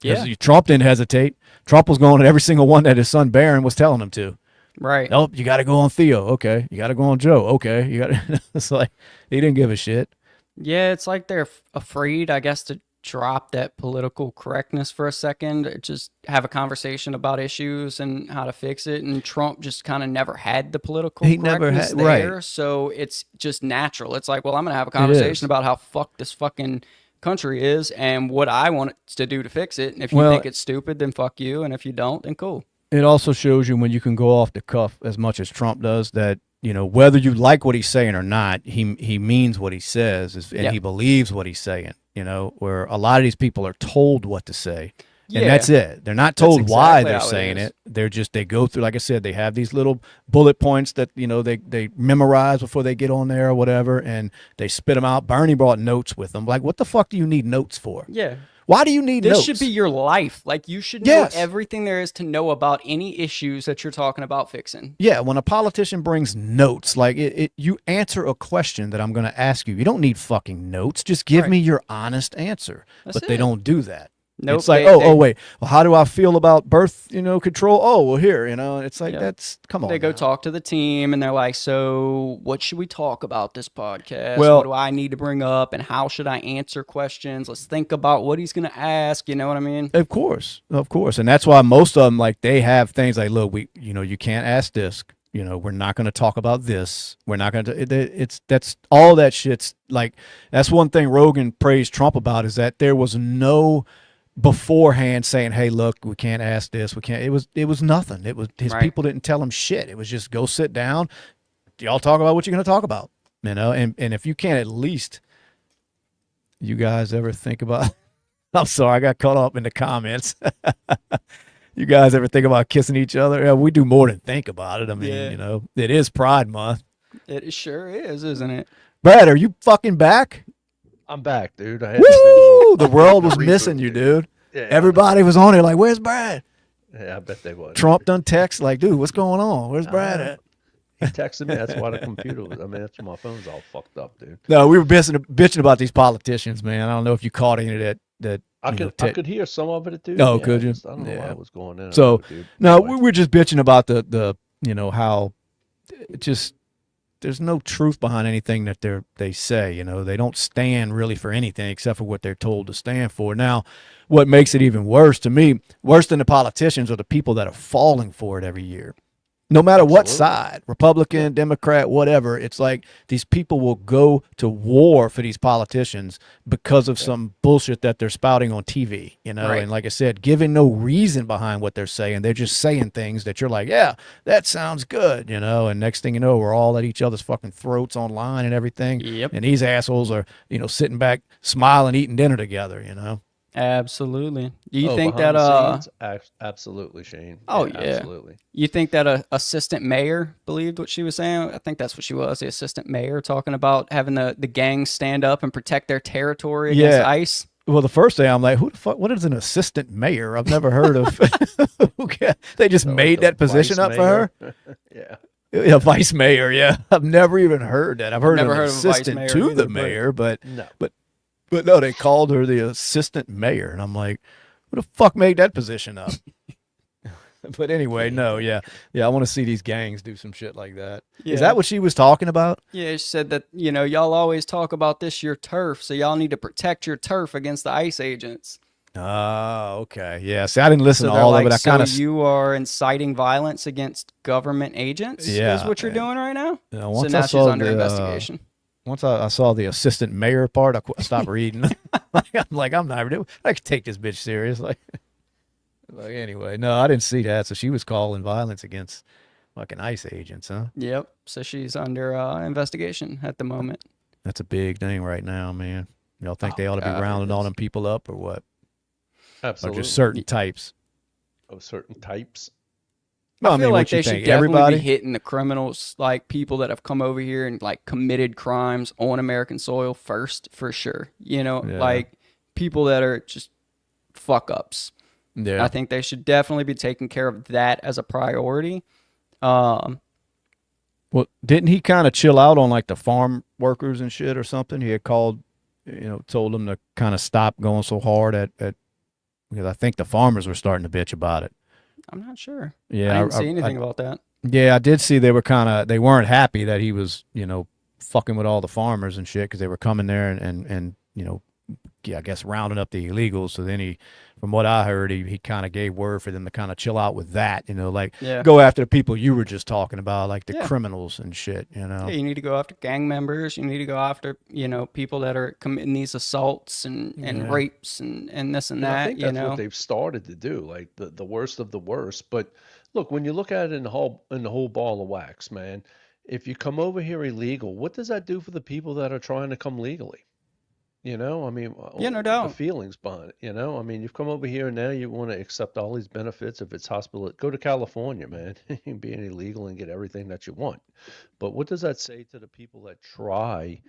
Yeah. Trump didn't hesitate. Trump was going to every single one that his son Barron was telling him to. Right. Nope, you got to go on Theo. Okay. You got to go on Joe. Okay. You got to. It's like he didn't give a shit. Yeah, it's like they're afraid, I guess, to drop that political correctness for a second, just have a conversation about issues and how to fix it. And Trump just kind of never had the political He never correctness had- there, right. so it's just natural. It's like, well, I'm gonna have a conversation about how fucked this fucking country is and what I want it to do to fix it. And if you Well- think it's stupid, then fuck you. And if you don't, then cool. It also shows you when you can go off the cuff as much as Trump does that, you know, whether you like what he's saying or not, he means what he says and Yeah. he believes what he's saying, you know, where a lot of these people are told what to say. And Yeah. that's it. They're not told That's why exactly they're how it saying is. it. They're just, they go through, like I said, they have these little bullet points that, you know, they memorize before they get on there or whatever, and they spit them out. Bernie brought notes with them. Like, what the fuck do you need notes for? Yeah. Why do you need This notes? should be your life. Like, you should know Yes. everything there is to know about any issues that you're talking about fixing. Yeah, when a politician brings notes, like you answer a question that I'm going to ask you. You don't need fucking notes. Just give Right. me your honest answer. That's But they it. don't do that. Nope, It's like, they- oh, wait. Well, how do I feel about birth, you know, control? Oh, well, here, you know, it's like, Yeah. that's, come on. They go now. talk to the team and they're like, so what should we talk about this podcast? Well- What do I need to bring up and how should I answer questions? Let's think about what he's going to ask. You know what I mean? Of course. And that's why most of them, like, they have things like, look, you know, you can't ask this You know, we're not going to talk about this. We're not going to. That's all that shit's like. That's one thing Rogan praised Trump about, is that there was no beforehand saying, "Hey, look, we can't ask this. We can't." It was nothing. It was his Right. people didn't tell him shit. It was just go sit down. Y'all talk about what you're going to talk about. You know, and if you can't at least, you guys ever think about? I'm sorry, I got caught up in the comments. You guys ever think about kissing each other? Yeah, we do more than think about it. I mean, Yeah. you know, it is Pride Month. It sure is, isn't it? Brad, are you fucking back? I'm back, dude. I had to do a Woo! The world was reboot, missing you, dude. Yeah, Everybody was on there like, "Where's Brad?" Yeah, I bet they was. Trump done text like, "Dude, what's going on? Where's Brad Uh-huh. at?" He texted me. That's why the computer was. I mean, that's why my phone's all fucked up, dude. No, we were bitching about these politicians, man. I don't know if you caught any of that. I you know, could I could hear some of it, dude. Oh, Yeah, could you? I don't know why Yeah. it was going in. and So, out, dude. No, Anyway. we're just bitching about the you know how it just there's no truth behind anything that they say. You know, they don't stand really for anything except for what they're told to stand for. Now, what makes it even worse to me, worse than the politicians, are the people that are falling for it every year. No matter what Absolutely. side, Republican, Democrat, whatever, it's like these people will go to war for these politicians because of some bullshit that they're spouting on TV, you know? Right. And like I said, giving no reason behind what they're saying. They're just saying things that you're like, yeah, that sounds good, you know? And next thing you know, we're all at each other's fucking throats online and everything. Yep. And these assholes are, you know, sitting back, smiling, eating dinner together, you know? Absolutely. Do you Oh, think behind that the scenes? Absolutely, Shane. Oh, yeah. Absolutely. you think that a assistant mayor believed what she was saying? I think that's what she was, the assistant mayor, talking about having the gang stand up and protect their territory against Yeah. ICE. Well, the first day I'm like, who the fuck? What is an assistant mayor? I've never heard of. Okay. They just So, made like that the position vice up for her. mayor? Yeah. Yeah, vice mayor. Yeah, I've never even heard that. I've heard never of an heard of a vice assistant mayor to either, the but- mayor, but No. but no, they called her the assistant mayor, and I'm like, who the fuck made that position up? But anyway, no, yeah, I want to see these gangs do some shit like that. Is Yeah. that what she was talking about? Yeah, she said that, y'all always talk about this, your turf, so y'all need to protect your turf against the ICE agents. Oh, okay, yeah. See, I didn't listen So to they're all like, of it. I so kind of you are inciting violence against government agents Yeah, is what you're and- doing right now? Yeah, So once now I she's saw under the, investigation. Once I saw the assistant mayor part, I stopped reading. I'm like, I'm not. I can take this bitch serious. Like anyway, no, I didn't see that. So she was calling violence against fucking ICE agents, huh? Yep. So she's under investigation at the moment. That's a big thing right now, man. Y'all think they ought to be God, it rounding all is. them people up or what? Absolutely. Or just certain types? Of certain types. No, I feel mean, like what you they should think? definitely Everybody? be hitting the criminals, like people that have come over here and like committed crimes on American soil first, for sure. Yeah. Like people that are just fuck ups. Yeah. I think they should definitely be taking care of that as a priority. Well, didn't he kind of chill out on like the farm workers and shit or something? He had called, told them to kind of stop going so hard at because I think the farmers were starting to bitch about it. I'm not sure. Yeah, I didn't see anything about that. Yeah, I did see they weren't happy that he was, fucking with all the farmers and shit because they were coming there and I guess rounding up the illegals. So then from what I heard, he kind of gave word for them to kind of chill out with that, Yeah. go after the people you were just talking about, like the Yeah. criminals and shit, Yeah, you need to go after gang members. You need to go after, people that are committing these assaults and Yeah. rapes and this and And I that, think that's what they've started to do, like the worst of the worst. But look, when you look at it in the whole ball of wax, man, if you come over here illegal, what does that do for the people that are trying to come legally? I mean, Yeah, no the doubt. feelings behind it, I mean, you've come over here and now you want to accept all these benefits. If it's hospital, go to California, man. You can be illegal and get everything that you want. But what does that say to the people that try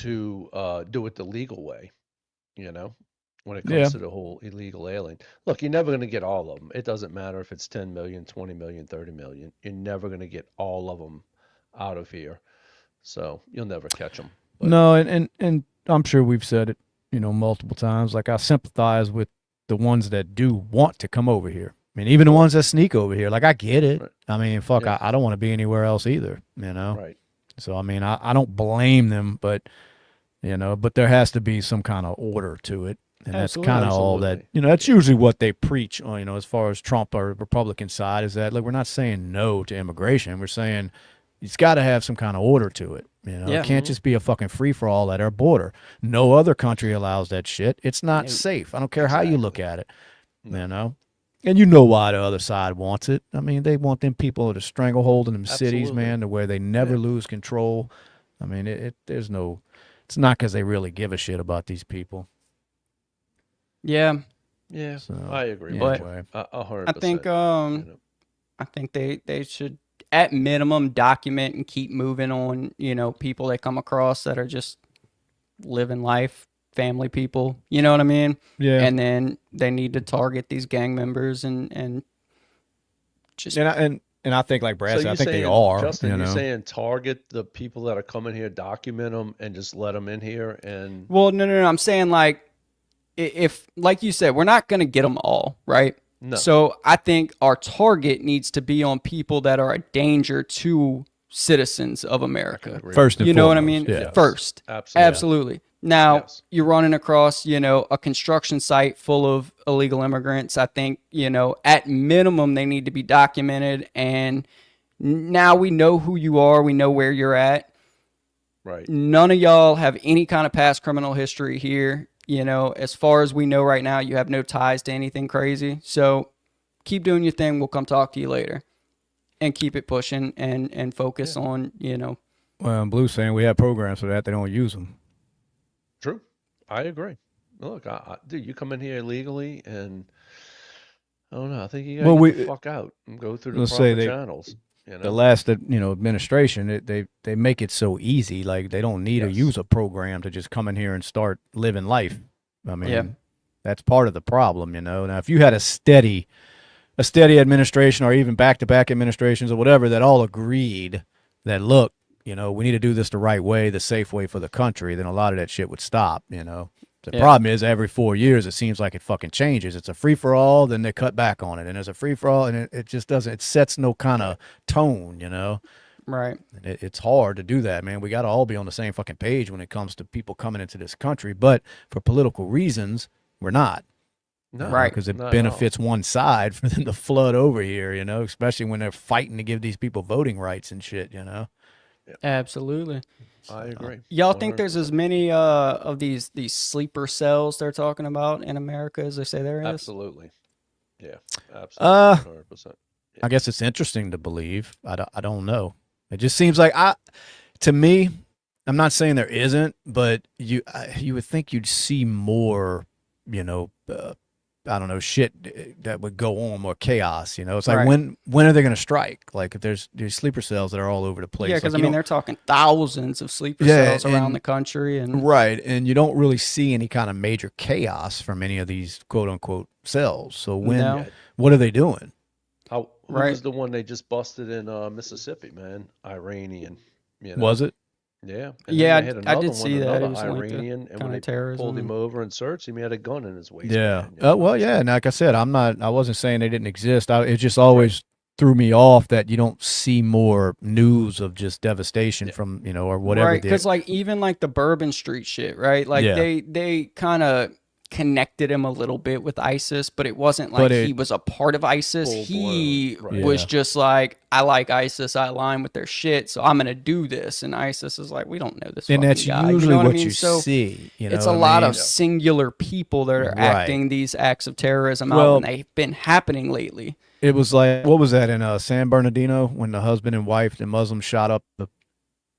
to do it the legal way, when it comes Yeah. to the whole illegal alien? Look, you're never going to get all of them. It doesn't matter if it's 10 million, 20 million, 30 million. You're never going to get all of them out of here. So you'll never catch them. But No, and I'm sure we've said it, multiple times. Like I sympathize with the ones that do want to come over here. I mean, even the ones that sneak over here. Like I get it. Right. I mean, fuck, Yeah. I don't want to be anywhere else either. right. So I mean, I don't blame them, but but there has to be some kind of order to it. And that's Absolutely. kind of all that, that's usually what they preach, as far as Trump or Republican side is that, like, we're not saying no to immigration. We're saying it's got to have some kind of order to it. Yeah. It can't just be a fucking free-for-all at our border. No other country allows that shit. It's not safe. I don't care how you look at it, And you know why the other side wants it. I mean, they want them people to stranglehold in them cities, man, to where they never lose control. I mean, it's not because they really give a shit about these people. Yeah. Yeah, So, I agree. But Anyway, 100%. I think they should at minimum document and keep moving on, people they come across that are just living life, family people, you know what I mean? Yeah. And then they need to target these gang members and just And I think, like Brad So said, I you're think they saying, are. Justin, you're saying target the people that are coming here, document them, and just let them in here and Well, no. I'm saying, like, if, like you said, we're not going to get them all, right? No. So I think our target needs to be on people that are a danger to citizens of America. First and You know what I foremost, mean? yeah. First. Absolutely. Absolutely. Now, Yes. you're running across, a construction site full of illegal immigrants. I think, at minimum, they need to be documented. And now we know who you are. We know where you're at. Right. None of y'all have any kind of past criminal history here. As far as we know right now, you have no ties to anything crazy. So keep doing your thing. We'll come talk to you later. And keep it pushing and focus on, Well, Blue's saying we have programs for that. They don't use them. True. I agree. Look, dude, you come in here illegally, and I don't know. I think you gotta get the fuck out and go through the let's proper say channels. The last, administration, they make it so easy. Like, they don't need to use a program to just come in here and start living life. I mean, that's part of the problem, Now, if you had a steady administration, or even back-to-back administrations or whatever, that all agreed that, look, we need to do this the right way, the safe way for the country, then a lot of that shit would stop, The problem is, every 4 years, it seems like it fucking changes. It's a free-for-all, then they cut back on it. And there's a free-for-all, and it just doesn't, it sets no kind of tone, Right. And it's hard to do that, man. We got to all be on the same fucking page when it comes to people coming into this country. But for political reasons, we're not. No, Right. Because it not at all. benefits one side for them to flood over here, especially when they're fighting to give these people voting rights and shit, Absolutely. I agree. Y'all think there's as many of these sleeper cells they're talking about in America as they say there is? Absolutely. Yeah. Absolutely. 100%. I guess it's interesting to believe. I don't know. It just seems like to me, I'm not saying there isn't, but you would think you'd see more, I don't know, shit that would go on, more chaos. It's like, Right. when are they going to strike? Like, if there's sleeper cells that are all over the place. Yeah, because like, they're talking thousands of sleeper Yeah, cells around and- the country, and right, and you don't really see any kind of major chaos from any of these quote unquote cells. So No. what are they doing? Who Right. was the one they just busted in Mississippi, man? Iranian. Was it? Yeah. Yeah, then they had I did another see one, that. It another was like the Iranian, and kinda when they terrorism. pulled him over and searched him, he had a gun in his waist. Yeah. Well, yeah. And like I said, I wasn't saying they didn't exist. It just always threw me off that you don't see more news of just devastation from, or whatever. right? Because like even like the Bourbon Street shit, right? Like Yeah. they kind of connected him a little bit with ISIS, but it wasn't like he was a part of ISIS. He Full-blown, right. was Yeah. just like, I like ISIS, I align with their shit, so I'm gonna do this. And ISIS is like, we don't know this And fucking that's guy. usually you know what I mean? you So see. it's a lot of singular people that are Right. acting these acts of terrorism out, Well- and they've been happening lately. It was like, what was that in San Bernardino when the husband and wife, the Muslims, shot up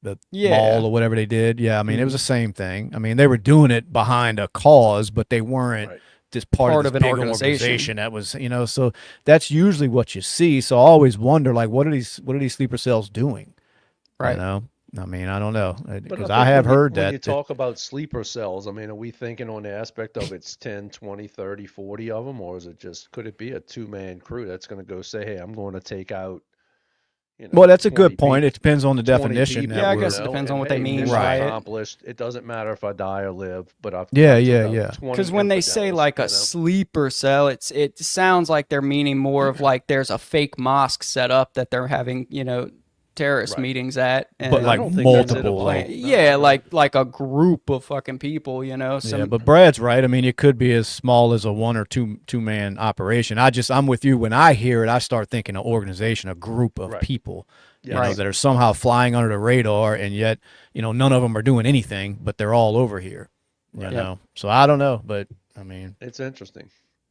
the mall or whatever they did? Yeah, I mean, it was the same thing. I mean, they were doing it behind a cause, but they weren't Right. just part of Part this of an big organization. that was, so that's usually what you see. So I always wonder, like, what are these sleeper cells doing? Right. I mean, I don't know, But because think I have when you- heard when that. you talk about sleeper cells, I mean, are we thinking on the aspect of it's 10, 20, 30, 40 of them, or is it just, could it be a two-man crew that's going to go say, hey, I'm going to take out, well, that's a 20 good point. people, It depends on the 20 definition. people, that Yeah, I we're- guess it depends on and what they hey, mean mission by it. accomplished. It doesn't matter if I die or live, but I've Yeah, I took yeah, out yeah. 20 Because when they say infidels, like you a know? sleeper cell, it sounds like they're meaning more of like there's a fake mosque set up that they're having, terrorist meetings at. And But like don't think that's multiple, it, like no, yeah, like a group of fucking people, you know. yeah. But Brad's right. I mean, it could be as small as a one or two man operation. I'm with you. When I hear it, I start thinking an organization, a group of people, you know, that are somehow flying under the radar, and yet, you know, none of them are doing anything, but they're all over here. You know, so I don't know, but I mean, it's interesting.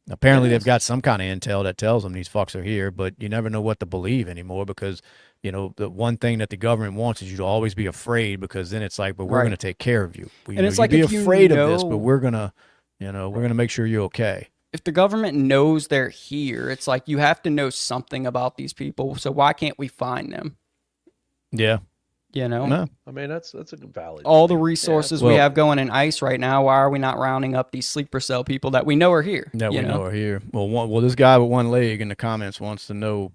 apparently they've got some kind of intel that tells them these fucks are here, but you never know what to believe anymore because, you know, the one thing that the government wants is you to always be afraid, because then it's like, but we're going to take care of you. And it's like, be if you afraid of this, know- but we're going to, you know, we're going to make sure you're okay. if the government knows they're here, it's like you have to know something about these people. So why can't we find them? Yeah. You know, No. I mean, that's a good valid. all the resources we Well- have going in ICE right now. Why are we not rounding up these sleeper cell people that we know are here? That you we know are here. Well, this guy with one leg in the comments wants to know,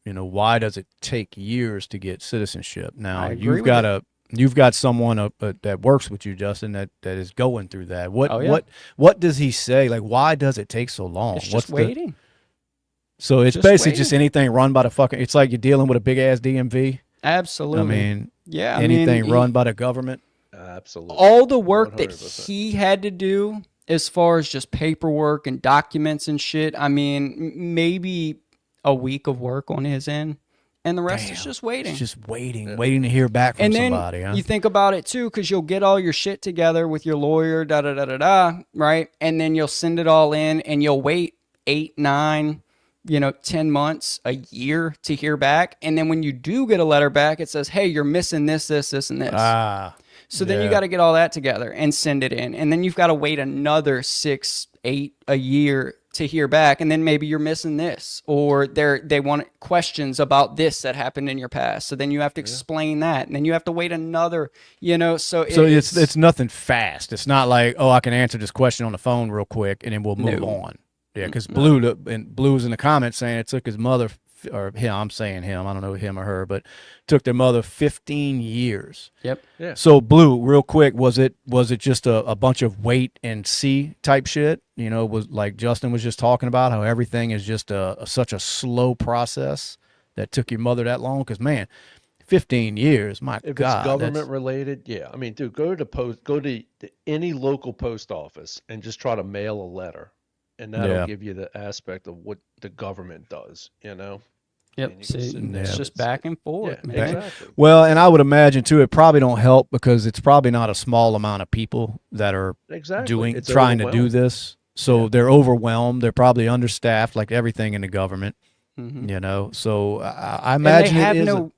you know, why does it take years to get citizenship? Now, I agree you've with got you've got someone that works with you, Justin, that is going through that. What does he say? Like, why does it take so long? It's just waiting. So it's Just basically waiting. just anything run by the fucking. It's like you're dealing with a big ass DMV. Absolutely. I mean, yeah, anything he- run by the government. Absolutely. all the work that 100%. he had to do as far as just paperwork and documents and shit, I mean, maybe a week of work on his end, and the rest is just waiting. It's just waiting to hear back from And then somebody. Huh? you think about it too, because you'll get all your shit together with your lawyer, da da da da da, right? And then you'll send it all in, and you'll wait 8, 9, 10 months, a year to hear back. And then when you do get a letter back, it says, "Hey, you're missing this, this, this, and this." So then you got to get all that together and send it in. And then you've got to wait another 6, 8, a year to hear back. And then maybe you're missing this, or they want questions about this that happened in your past. So then you have to explain that. And then you have to wait another, so it's nothing fast. It's not like, oh, I can answer this question on the phone real quick and then we'll move on. Yeah, because Blue's in the comments saying it took his mother, or him, I'm saying him, I don't know him or her, but took their mother 15 years. Yep. Yeah. So Blue, real quick, was it just a bunch of wait and see type shit? Was like Justin was just talking about, how everything is just such a slow process that took your mother that long? Because man, 15 years, my If God. it's government related, yeah. I mean, dude, go to any local post office and just try to mail a letter, and that'll give you the aspect of what the government does. Yep. And you can See, sit there it's and just back and forth, yeah, man. exactly. Well, and I would imagine too, it probably don't help because it's probably not a small amount of people that are Exactly. It's trying to do overwhelmed. this. So they're overwhelmed. They're probably understaffed, like everything in the government. Mhm. So I And imagine they have it is no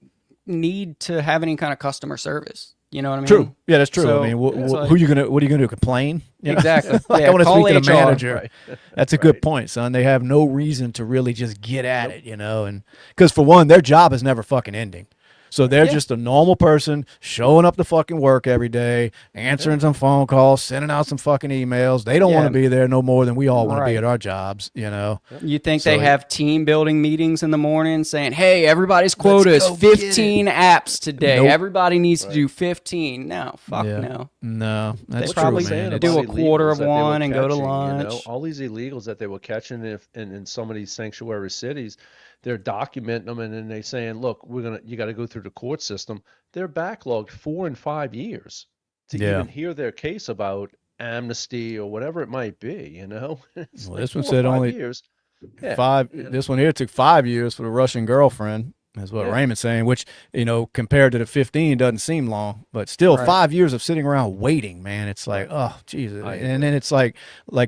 need to have any kind of customer service. You know what I mean? true. Yeah, that's true. So, I mean, it's like- what are you gonna do? Complain? Exactly. Like, Yeah, I want to call speak to the HR. manager. Right. That's a good point, son. They have no reason to really just get at it, and because for one, their job is never fucking ending. So they're just a normal person showing up to fucking work every day, answering some phone calls, sending out some fucking emails. They don't want to be there no more than we all want to be Right. at our jobs, You think So they it- have team building meetings in the morning saying, "Hey, everybody's quota is go get 15 apps today. Nope. Everybody needs to do 15." No, fuck Yeah. no. No, that's probably true, man. do It's- a quarter of illegals that they were one and go to catching, lunch. all these illegals that they were catching in some of these sanctuary cities, they're documenting them, and then they saying, "Look, you got to go through the court system." They're backlogged 4 and 5 years to even hear their case about amnesty or whatever it might be. It's Well, like this one 4 or said 5 only years. Yeah. 5. This one here took 5 years for the Russian girlfriend. That's what Raymond's saying, which, compared to the 15 doesn't seem long, but still 5 years of sitting around waiting, man. It's like, oh, Jesus. And then it's like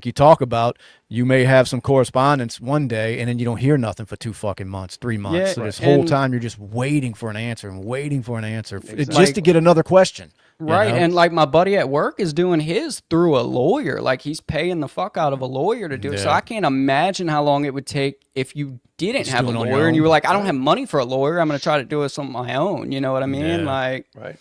you talk about, you may have some correspondence one day and then you don't hear nothing for 2 fucking months, 3 months. Yeah, so this right. whole And- time you're just waiting for an answer and waiting for an answer just Like- to get another question. you Right. know? And like my buddy at work is doing his through a lawyer. Like he's paying the fuck out of a lawyer to do it. So Yeah. I can't imagine how long it would take if you didn't have a doing it on your lawyer and you own. were like, "I don't have money for a lawyer. I'm going to try to do this on my own." You know what I mean? Yeah. Like, Right.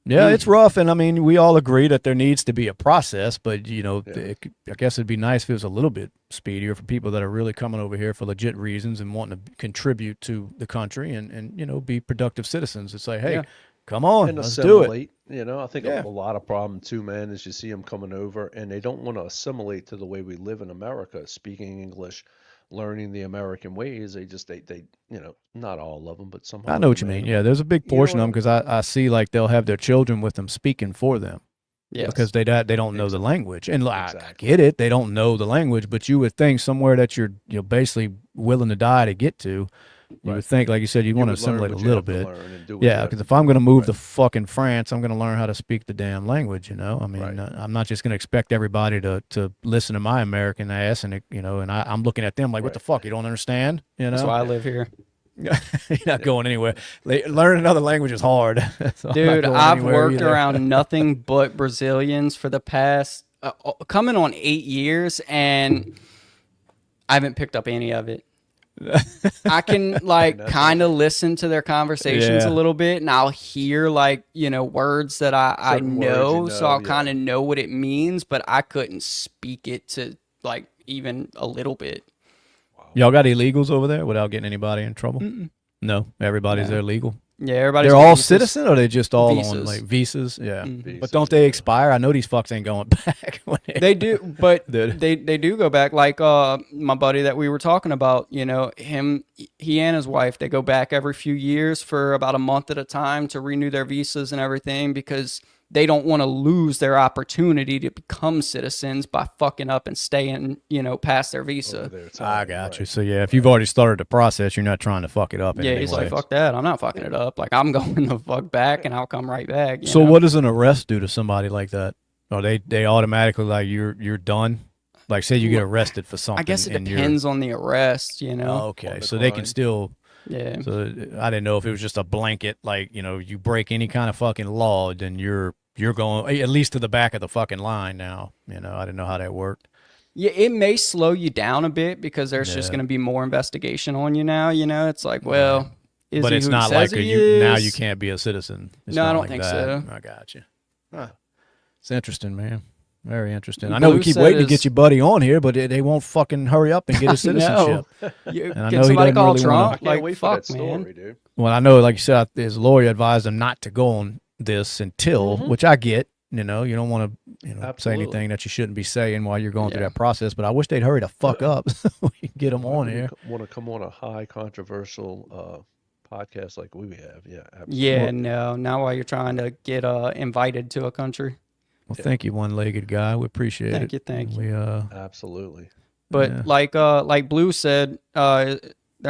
Yeah, it's rough, and I mean, we all agree that there needs to be a process, but I guess it'd be nice if it was a little bit speedier for people that are really coming over here for legit reasons and wanting to contribute to the country and be productive citizens. It's like, hey, come on, And let's do it. assimilate. I think a lot of problem too, man, is you see them coming over and they don't want to assimilate to the way we live in America, speaking English, learning the American ways. They not all of them, but some I know what you mean. Yeah, there's a big portion of them because I see like they'll have their children with them speaking for them. Yes. Because they don't know the language, and I Exactly. get it. They don't know the language, but you would think somewhere that you're basically willing to die to get to, you would think, like you said, you'd want to would learn assimilate a what you little have to bit. learn and do what you Yeah, have because to if I'm going to move Right. to fucking France, I'm going to learn how to speak the damn language. I mean, Right. I'm not just going to expect everybody to listen to my American ass, and I'm looking at them like, what Right. the fuck? You don't understand? That's why I live here. You're not going anywhere. Learning another language is hard. So I'm not Dude, going I've anywhere worked either. around nothing but Brazilians for the past coming on 8 years, and I haven't picked up any of it. I can kind of listen to their conversations Yeah. a little bit, and I'll hear words that I Certain words know, you so I'll know, kind of know what it means, but I couldn't speak it to even a little bit. Y'all got illegals over there without getting anybody in trouble? No, everybody's there legal. Yeah, everybody's They're on all visas. citizen, or they just all on Visas. like visas? Yeah, Mhm. but don't they expire? I know these fucks ain't going back. When They do, but Did- they do go back. Like my buddy that we were talking about, he and his wife, they go back every few years for about a month at a time to renew their visas and everything because they don't want to lose their opportunity to become citizens by fucking up and staying, past their visa. I got you. So yeah, if you've already started the process, you're not trying to fuck it up. In Yeah, any he's way. like, fuck that. I'm not fucking it up. Like, I'm going the fuck back and I'll come right back. you So know? what does an arrest do to somebody like that? Or they automatically like you're done? Like say you get arrested for something. I guess it and you're- depends on the arrest, Oh, okay, On the so they can crime. still. Yeah. So I didn't know if it was just a blanket, like you break any kind of fucking law, then you're going at least to the back of the fucking line now. I didn't know how that worked. Yeah, it may slow you down a bit because there's just Yeah. going to be more investigation on you now. It's like, well, is But he it's who he not says like he now is? you can't be a citizen. It's No, I not don't like think that. so. I got you. Huh. It's interesting, man. Very interesting. I Blue know we keep said waiting to his- get your buddy on here, but they won't fucking hurry up and get his citizenship. You, And I can know he somebody doesn't call really wanna- Trump? I can't Like, wait for fuck, that man. story, dude. Well, I know, like you said, his lawyer advised him not to go on this until, which I get. You don't want to, say Absolutely. anything that you shouldn't be saying while you're going through Yeah. that process. But I wish they'd hurry the fuck up so we can get him on here. Want to come on a high controversial podcast like we have? Yeah, absolutely. Yeah, no. Now while you're trying to get invited to a country. Well, thank you, one-legged guy. We appreciate Thank it. you, thank We Absolutely. But Yeah. like Blue said, their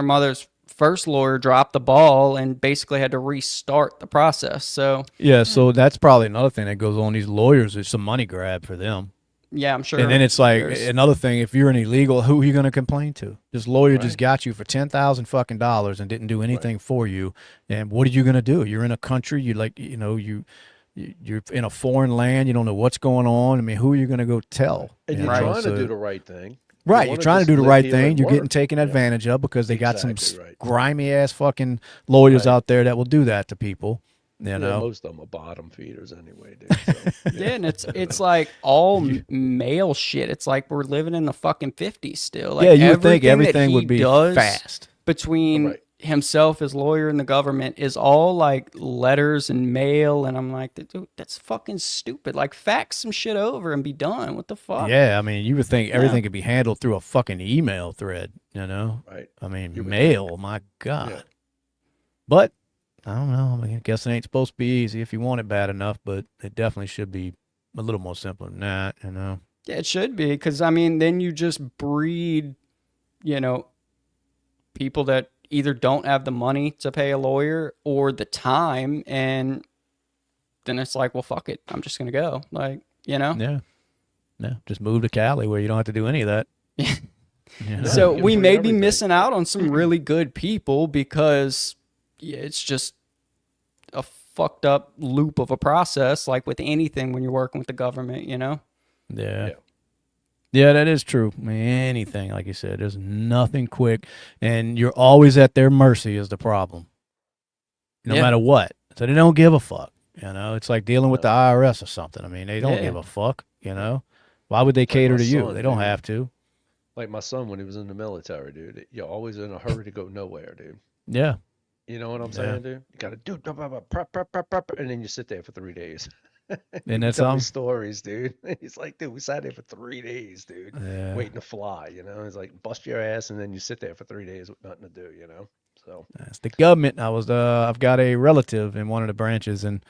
mother's first lawyer dropped the ball and basically had to restart the process. So yeah. So that's probably another thing that goes on. These lawyers, it's a money grab for them. yeah, I'm sure. And then it's like there's- another thing. If you're an illegal, who are you going to complain to? This lawyer just got you for $10,000 fucking dollars and didn't do anything for you. And what are you going to do? You're in a country. You're in a foreign land. You don't know what's going on. I mean, who are you going to go tell? And You you're know, trying so- to do the right thing. Right, You you're wanna trying to just do the live right here thing. and You're getting work. taken Yeah. advantage of because they got some Exactly right. grimy ass fucking lawyers Right. out there that will do that to people. You Yeah, know, most of them are bottom feeders anyway, dude. So, yeah, and it's like all male shit. It's like we're living in the fucking 50s still. Like yeah, you would think that everything he would be does fast. between Right. himself, his lawyer, and the government is all like letters and mail. And I'm like, dude, that's fucking stupid. Like, fax some shit over and be done. What the fuck? Yeah, I mean, you would think everything could be handled through a fucking email thread. You know, right. I mean, You would mail. My God. Yeah. But I don't know. I mean, I guess it ain't supposed to be easy if you want it bad enough. But it definitely should be a little more simple than that. You know. Yeah, it should be. Because, I mean, then you just breed, people that either don't have the money to pay a lawyer or the time. And then it's like, well, fuck it. I'm just going to go. Like, Yeah. Yeah. Just move to Cali where you don't have to do any of that. You know? So Give we free may be everything. missing out on some really good people because it's just a fucked up loop of a process, like with anything when you're working with the government, Yeah. Yeah. Yeah, that is true. I mean, anything, like you said, there's nothing quick, and you're always at their mercy is the problem. No Yeah. matter what. So they don't give a fuck. It's like dealing with the IRS or something. I mean, they don't Yeah. give a fuck, Why would they cater my to you? son, They don't dude. have to. Like my son when he was in the military, dude. You're always in a hurry to go nowhere, dude. Yeah. You know what I'm saying, dude? You got to do prep, and then you sit there for 3 days. And that's Tell me all. stories, dude. He's like, dude, we sat there for 3 days, dude, Yeah. waiting to fly. He's like, bust your ass, and then you sit there for 3 days with nothing to do. So That's the government. I've got a relative in one of the branches, and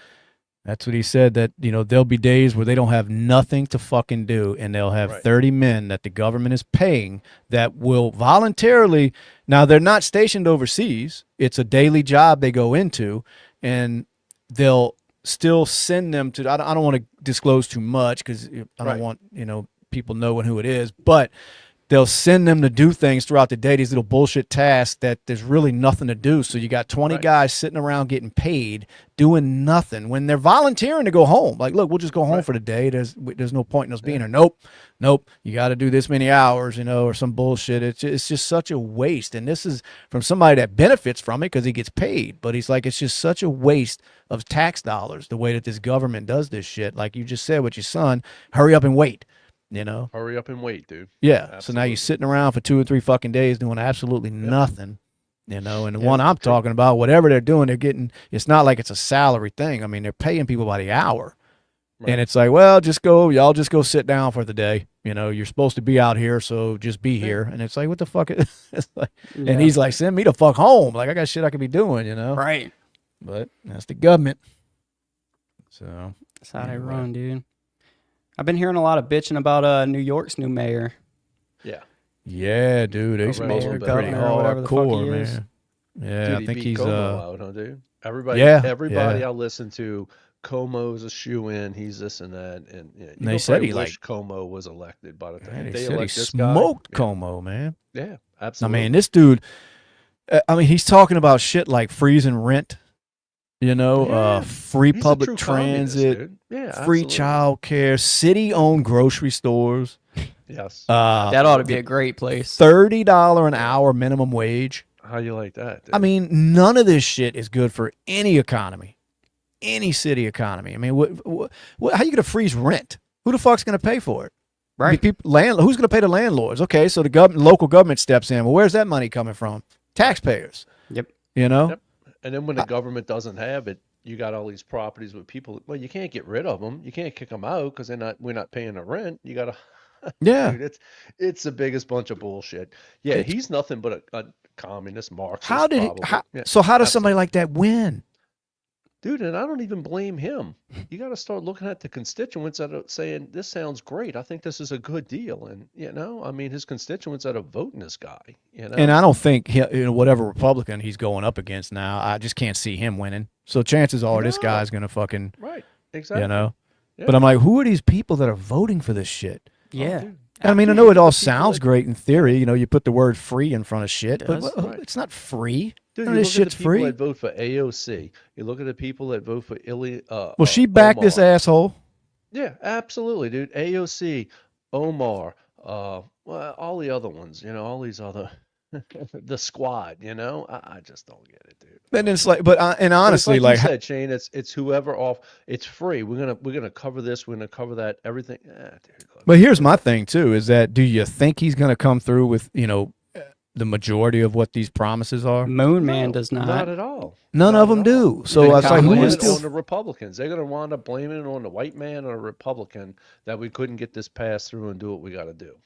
that's what he said, that, there'll be days where they don't have nothing to fucking do, and they'll have Right. 30 men that the government is paying that will voluntarily, now they're not stationed overseas. It's a daily job they go into, and they'll still send them to, I don't want to disclose too much because I don't Right. want, people knowing who it is, but they'll send them to do things throughout the day, these little bullshit tasks that there's really nothing to do. So you got 20 Right. guys sitting around getting paid, doing nothing when they're volunteering to go home. Like, look, we'll just go home Right. for the day. There's no point in us being here. Nope. You got to do this many hours, or some bullshit. It's just such a waste. And this is from somebody that benefits from it because he gets paid. But he's like, it's just such a waste of tax dollars, the way that this government does this shit. Like you just said with your son, hurry up and wait. hurry up and wait, dude. Yeah. So now Absolutely. you're sitting around for 2 or 3 fucking days doing absolutely nothing. And the one I'm talking about, whatever they're doing, they're getting, it's not like it's a salary thing. I mean, they're paying people by the hour. Right. And it's like, well, y'all just go sit down for the day. You're supposed to be out here, so just be here. And it's like, what the fuck? It's like, Yeah. And he's like, send me the fuck home. Like, I got shit I could be doing, Right. But that's the government. So That's how they Anyway. run, dude. I've been hearing a lot of bitching about New York's new mayor. Yeah. yeah, dude, they Mayor, supposed to be pretty governor, or whatever the fuck he hardcore, is. man. Yeah, Dude, I he think beat he's Como out, huh, dude? Everybody, Yeah, I listen to, Como's a shoe-in. He's this and that, and They gonna said probably he, wish like- Como was elected by the time Man, they they said he elect this guy. smoked Como, man. Yeah, I absolutely. mean, this dude, he's talking about shit like freezing rent, Yeah. free He's a public true communist, transit, dude. Yeah, free absolutely. child care, city-owned grocery stores, Yes. That ought to be a great place. $30 an hour minimum wage. How you like that? Dude? I mean, none of this shit is good for any economy, any city economy. I mean, how you going to freeze rent? Who the fuck's going to pay for it? I mean, Right. who's going to pay the landlords? Okay, so the local government steps in. Well, where's that money coming from? Taxpayers. Yep. Yep. And then when the government doesn't have it, you got all these properties with people. Well, you can't get rid of them. You can't kick them out because we're not paying the rent. You got to. Yeah. Dude, it's the biggest bunch of bullshit. Yeah, he's nothing but a communist Marxist. How did probably. Yeah, so how does absolutely. somebody like that win? Dude, and I don't even blame him. You got to start looking at the constituents that are saying, this sounds great. I think this is a good deal. And, I mean, his constituents that are voting this guy, And I don't think whatever Republican he's going up against now, I just can't see him winning. So chances are this No. guy's going to fucking, Right, exactly. Yeah. Yeah. But I'm like, who are these people that are voting for this shit? Yeah. dude. I mean, I know it all People sounds that- great in theory. You put the word free in front of shit, but does. Right. it's not free. Dude, None you of look this at the shit's people free. that vote for AOC. You look at the people that vote for Well, she backed this Omar. asshole. Yeah, absolutely, dude. AOC, Omar, well, all the other ones, all these other, the squad, I just don't get it, dude. And it's like, and But honestly, it's like, you said, Shane, it's whoever off. It's free. We're gonna cover this. We're gonna cover that. Everything. Dude, look. but here's my thing too: is that do you think he's going to come through with the majority of what these promises are? Moon Man No, does Not not. at all. None Not of them at all. do. So They're it's like, who blame is it still? on the Republicans? They're gonna wind up blaming it on the white man or a Republican that we couldn't get this passed through and do what we got to do.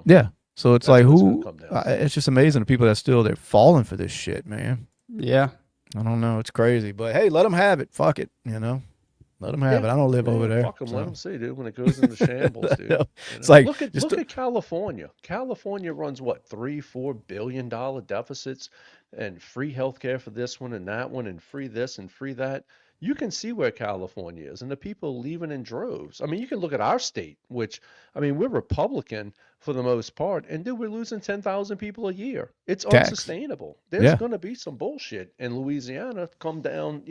Yeah. So it's That's like, what it's who? gonna come down to. It's just amazing the people that still they're falling for this shit, man. Yeah. I don't know. It's crazy, but hey, let them have it. Fuck it. Let them have it. I don't live over there. Fuck 'em, so. let them see, dude. When it goes into shambles, dude. know. It's like, look just at California. California runs what, $3-4 billion deficits, and free healthcare for this one and that one, and free this and free that. You can see where California is, and the people leaving in droves. I mean, you can look at our state, which, I mean, we're Republican for the most part, and dude, we're losing 10,000 people a year. It's Tax. unsustainable. There's Yeah. going to be some bullshit in Louisiana come down,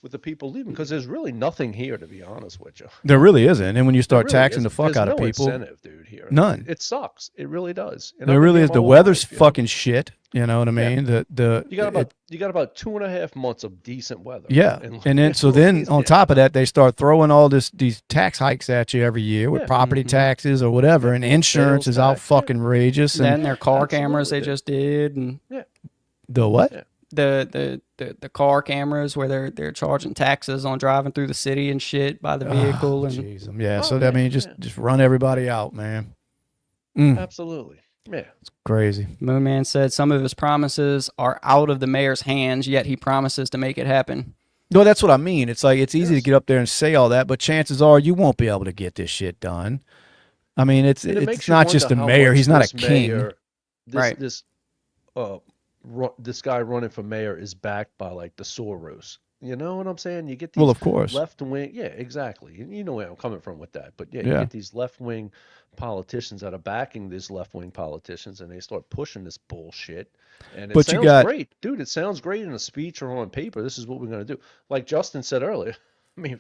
with the people leaving, because there's really nothing here, to be honest with you. There really isn't. And when you There start really taxing the isn't. fuck There's out of no people, incentive, dude, here. None. It sucks. It really does. And there I've been really here is. my The whole weather's life, fucking shit. You know what I Yeah. mean? The You got about 2.5 months of decent weather. yeah, in and then so then on top of that, they start throwing all these tax hikes at you every year with Yeah. property taxes or whatever, and insurance Sales is out tax, yeah. fucking outrageous. And Then their car cameras they Absolutely, just did, and the what? Yeah. the car cameras where they're charging taxes on driving through the city and shit by the vehicle. And Jeez. Yeah. Oh, So, I yeah, mean, just run everybody out, man. Mm, absolutely. Yeah. crazy. Moon Man said some of his promises are out of the mayor's hands, yet he promises to make it happen. No, that's what I mean. It's like it's easy to Yes. get up there and say all that, but chances are you won't be able to get this shit done. I mean, it's And it it's makes you not just the wonder how mayor. much He's not a this king. mayor- this Right. this this guy running for mayor is backed by like the Soros. You know what I'm saying? You get these Well, of course. left wing, yeah, exactly. You know where I'm coming from with that. But yeah, you Yeah. get these left wing politicians that are backing these left wing politicians, and they start pushing this bullshit. And it But you sounds got- great, dude. It sounds great in a speech or on paper. This is what we're gonna do. Like Justin said earlier. I mean,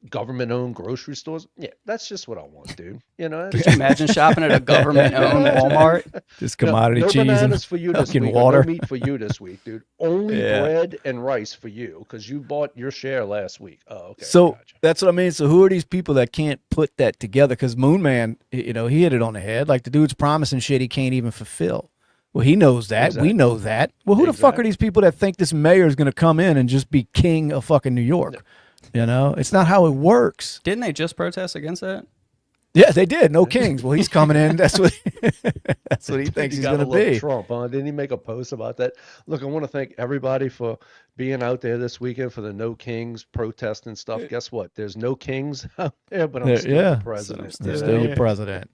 government-owned grocery stores. Yeah, that's just what I want, dude. You know, Could you imagine shopping at a government-owned Walmart? Just commodity no cheese and bananas for you this fucking week. water. Or no meat for you this week, dude. Only Yeah. bread and rice for you because you bought your share last week. Oh, okay. So gotcha. that's what I mean. So who are these people that can't put that together? Because Moon Man, he hit it on the head. Like the dude's promising shit he can't even fulfill. Well, he knows that. Exactly. We know that. Well, who the fuck are Exactly. these people that think this mayor is going to come in and just be king of fucking New York? It's not how it works. Didn't they just protest against that? Yeah, they did. No kings. Well, he's coming in. That's what. That's what he thinks You he's gotta going to love be. Trump, huh? Didn't he make a post about that? Look, I want to thank everybody for being out there this weekend for the No Kings protest and stuff. Guess what? There's no kings out there, but I'm still Yeah. the president. They're you still know? your president.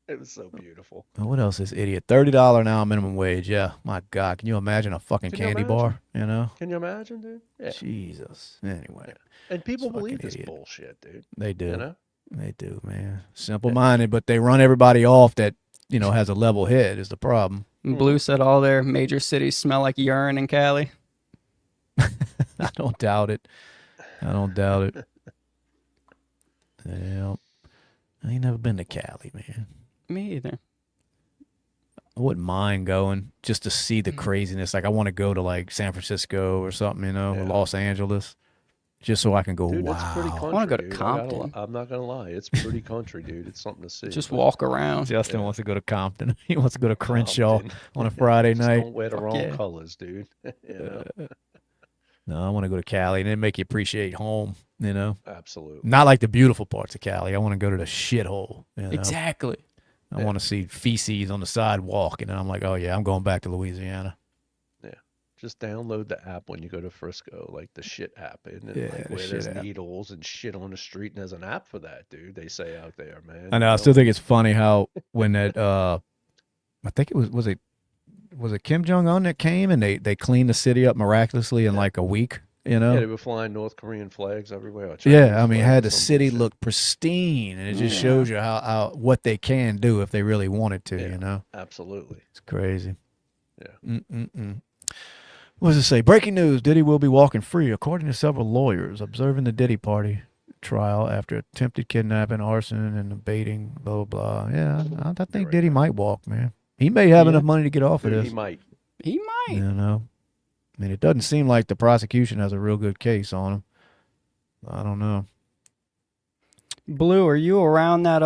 It was so beautiful. Oh, what else is idiot? $30 an hour minimum wage. Yeah, my God, can you imagine a fucking Can you candy imagine? bar? You know, Can you imagine, dude? Yeah. Jesus. Anyway, And people Fucking believe this idiot. bullshit, dude. they do. You know? They do, man. Simple-minded, but they run everybody off that has a level head is the problem. And Blue said all their major cities smell like urine in Cali. I don't doubt it. I don't doubt it. Yeah, I ain't never been to Cali, man. Me either. I wouldn't mind going just to see the craziness. Like I want to go to like San Francisco or something, or Yeah. Los Angeles, just so I can go. Dude, wow. that's pretty country. wanna go to dude. Compton. I'm not gonna lie, it's pretty country, dude. It's something to see. Just but walk around. Justin wants to go to Compton. He wants to go to Crenshaw Compton. on a Friday Just night. don't wear the wrong yeah. colors, dude. You know? No, I want to go to Cali and then make you appreciate home. Absolutely. Not like the beautiful parts of Cali. I want to go to the shithole. Exactly. I want to see feces on the sidewalk, and then I'm like, oh yeah, I'm going back to Louisiana. Just download the app when you go to Frisco, like the shit app, and then, Yeah, like the where shit there's app. needles and shit on the street, and there's an app for that, dude. They say out there, man. I know. I still think it's funny how when that I think it was it Kim Jong Un that came and they cleaned the city up miraculously in like a week. Yeah, they were flying North Korean flags everywhere. or Yeah, Chinese I mean, flags had or the some city bullshit. look pristine, and it just shows you how what they can do if they really wanted to. Yeah. Absolutely. It's crazy. Yeah. What does it say? Breaking news: Diddy will be walking free, according to several lawyers observing the Diddy party trial after attempted kidnapping, arson, and baiting. Blah blah blah. Yeah, I think Diddy might walk, man. He may have enough money to get off of Dude, this. he might. He might. I mean, it doesn't seem like the prosecution has a real good case on him. I don't know. Blue, are you around that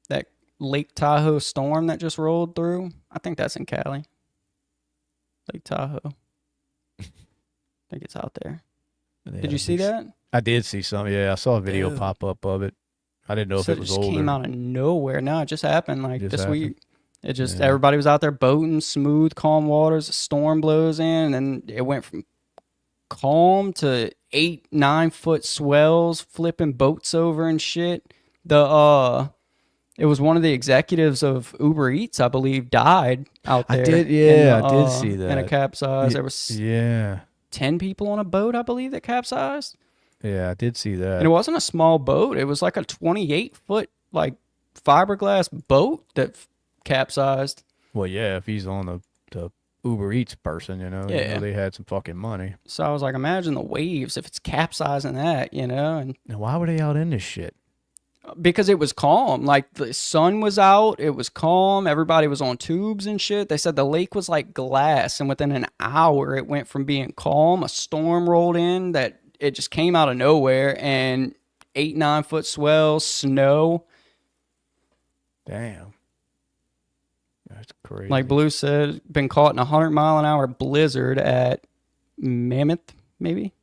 that Lake Tahoe storm that just rolled through? I think that's in Cali. Lake Tahoe. I think it's out there. Did you see that? I did see some. Yeah, I saw a video Dude. pop up of it. I didn't know if So it was just older. came out of nowhere. No, it just happened like Just this happened. week. It just Yeah. everybody was out there boating, smooth, calm waters. A storm blows in, and it went from calm to 8-9 foot swells, flipping boats over and shit. It was one of the executives of Uber Eats, I believe, died out I there. did- in yeah, the, I did see in a that. capsize. There was Yeah, 10 people on a boat, I believe, that capsized. yeah, I did see that. And it wasn't a small boat. It was like a 28-foot like fiberglass boat that capsized. Well, yeah, if he's on the Uber Eats person, Yeah. they had some fucking money. So I was like, imagine the waves if it's capsizing that, and Now, why were they out in this shit? because it was calm. Like the sun was out, it was calm. Everybody was on tubes and shit. They said the lake was like glass, and within an hour, it went from being calm. A storm rolled in that it just came out of nowhere, and 8-9 foot swells, snow. Damn. That's crazy. Like Blue said, been caught in a 100-mile-an-hour blizzard at Mammoth, maybe?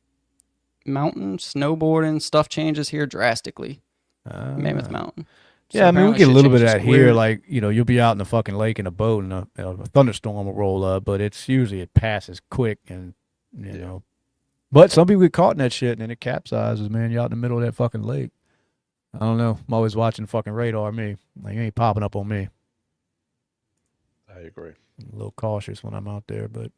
Mountain, snowboarding, stuff changes here drastically. Mammoth Mountain. So Yeah, I mean, we apparently get a shit little bit of changes that just here. weird. Like, you'll be out in the fucking lake in a boat and a thunderstorm will roll up, but it's usually it passes quick and, you know. But some people get caught in that shit and then it capsizes, man. You're out in the middle of that fucking lake. I don't know. I'm always watching fucking radar, me. Like, you ain't popping up on me. I agree. I'm a little cautious when I'm out there, but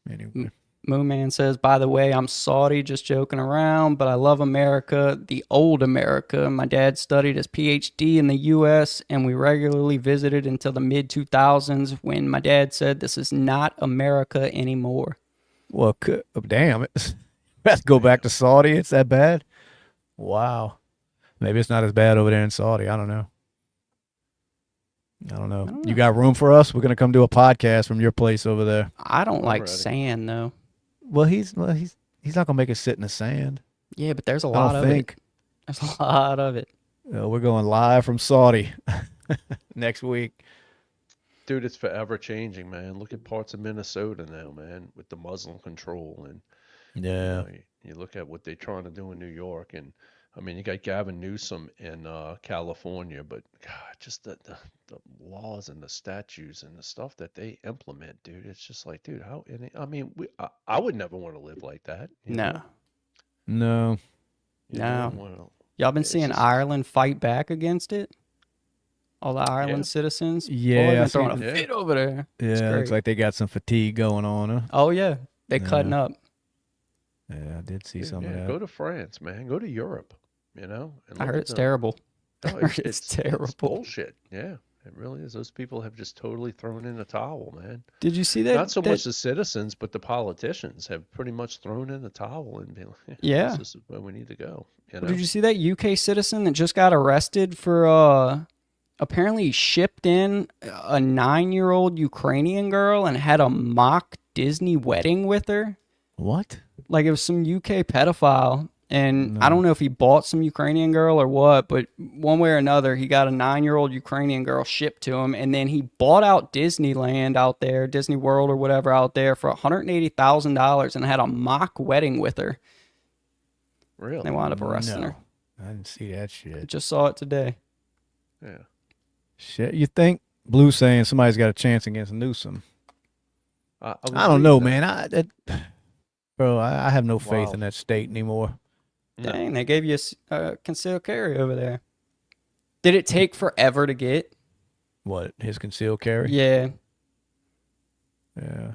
anyway. Moon Man says, by the way, I'm Saudi, just joking around, but I love America, the old America. My dad studied his PhD in the U.S., and we regularly visited until the mid-2000s when my dad said, this is not America anymore. Well, damn it. Let's go back to Saudi. It's that bad? Wow. Maybe it's not as bad over there in Saudi. I don't know. You got room for us? We're going to come do a podcast from your place over there. I don't like ready. sand, though. Well, he's not going to make us sit in the sand. Yeah, but there's a I lot don't of think. it. There's a lot of it. We're going live from Saudi next week. Dude, it's forever changing, man. Look at parts of Minnesota now, man, with the Muslim control. And Yeah. you look at what they're trying to do in New York. And, I mean, you got Gavin Newsom in California, but, God, just the laws and the statutes and the stuff that they implement, dude, it's just like, dude, how, I mean, I would never want to live like that. You know? No. You No. don't wanna- Y'all been it's seeing just- Ireland fight back against it? All the Ireland citizens? Yeah, Boy, I they're see throwing a that. fit over there. It's Yeah, looks great. like they got some fatigue going on. Huh? Oh, yeah. They cutting up. Yeah, I did see Dude, some of yeah, that. go to France, man. Go to Europe, you know? And I look heard at it's them. terrible. No, I heard it's terrible. It's bullshit. Yeah, it really is. Those people have just totally thrown in the towel, man. Did you see that? Not so that- much the citizens, but the politicians have pretty much thrown in the towel and been like, Yeah. this is where we need to go. You know? Did you see that UK citizen that just got arrested for apparently he shipped in a 9-year-old Ukrainian girl and had a mock Disney wedding with her? What? Like it was some UK pedophile. And I don't know if he bought some Ukrainian girl or what, but one way or another, he got a 9-year-old Ukrainian girl shipped to him. And then he bought out Disneyland out there, Disney World or whatever out there for $180,000 and had a mock wedding with her. Really? They wound up arresting her. I didn't see that I shit. just saw it today. Yeah. Shit, you think Blue saying somebody's got a chance against Newsom? was I don't know, reading that. man. Bro, I have no faith Wow. in that state anymore. No. Dang, they gave you a concealed carry over there. Did it take forever to get? What, his concealed carry? Yeah. Yeah.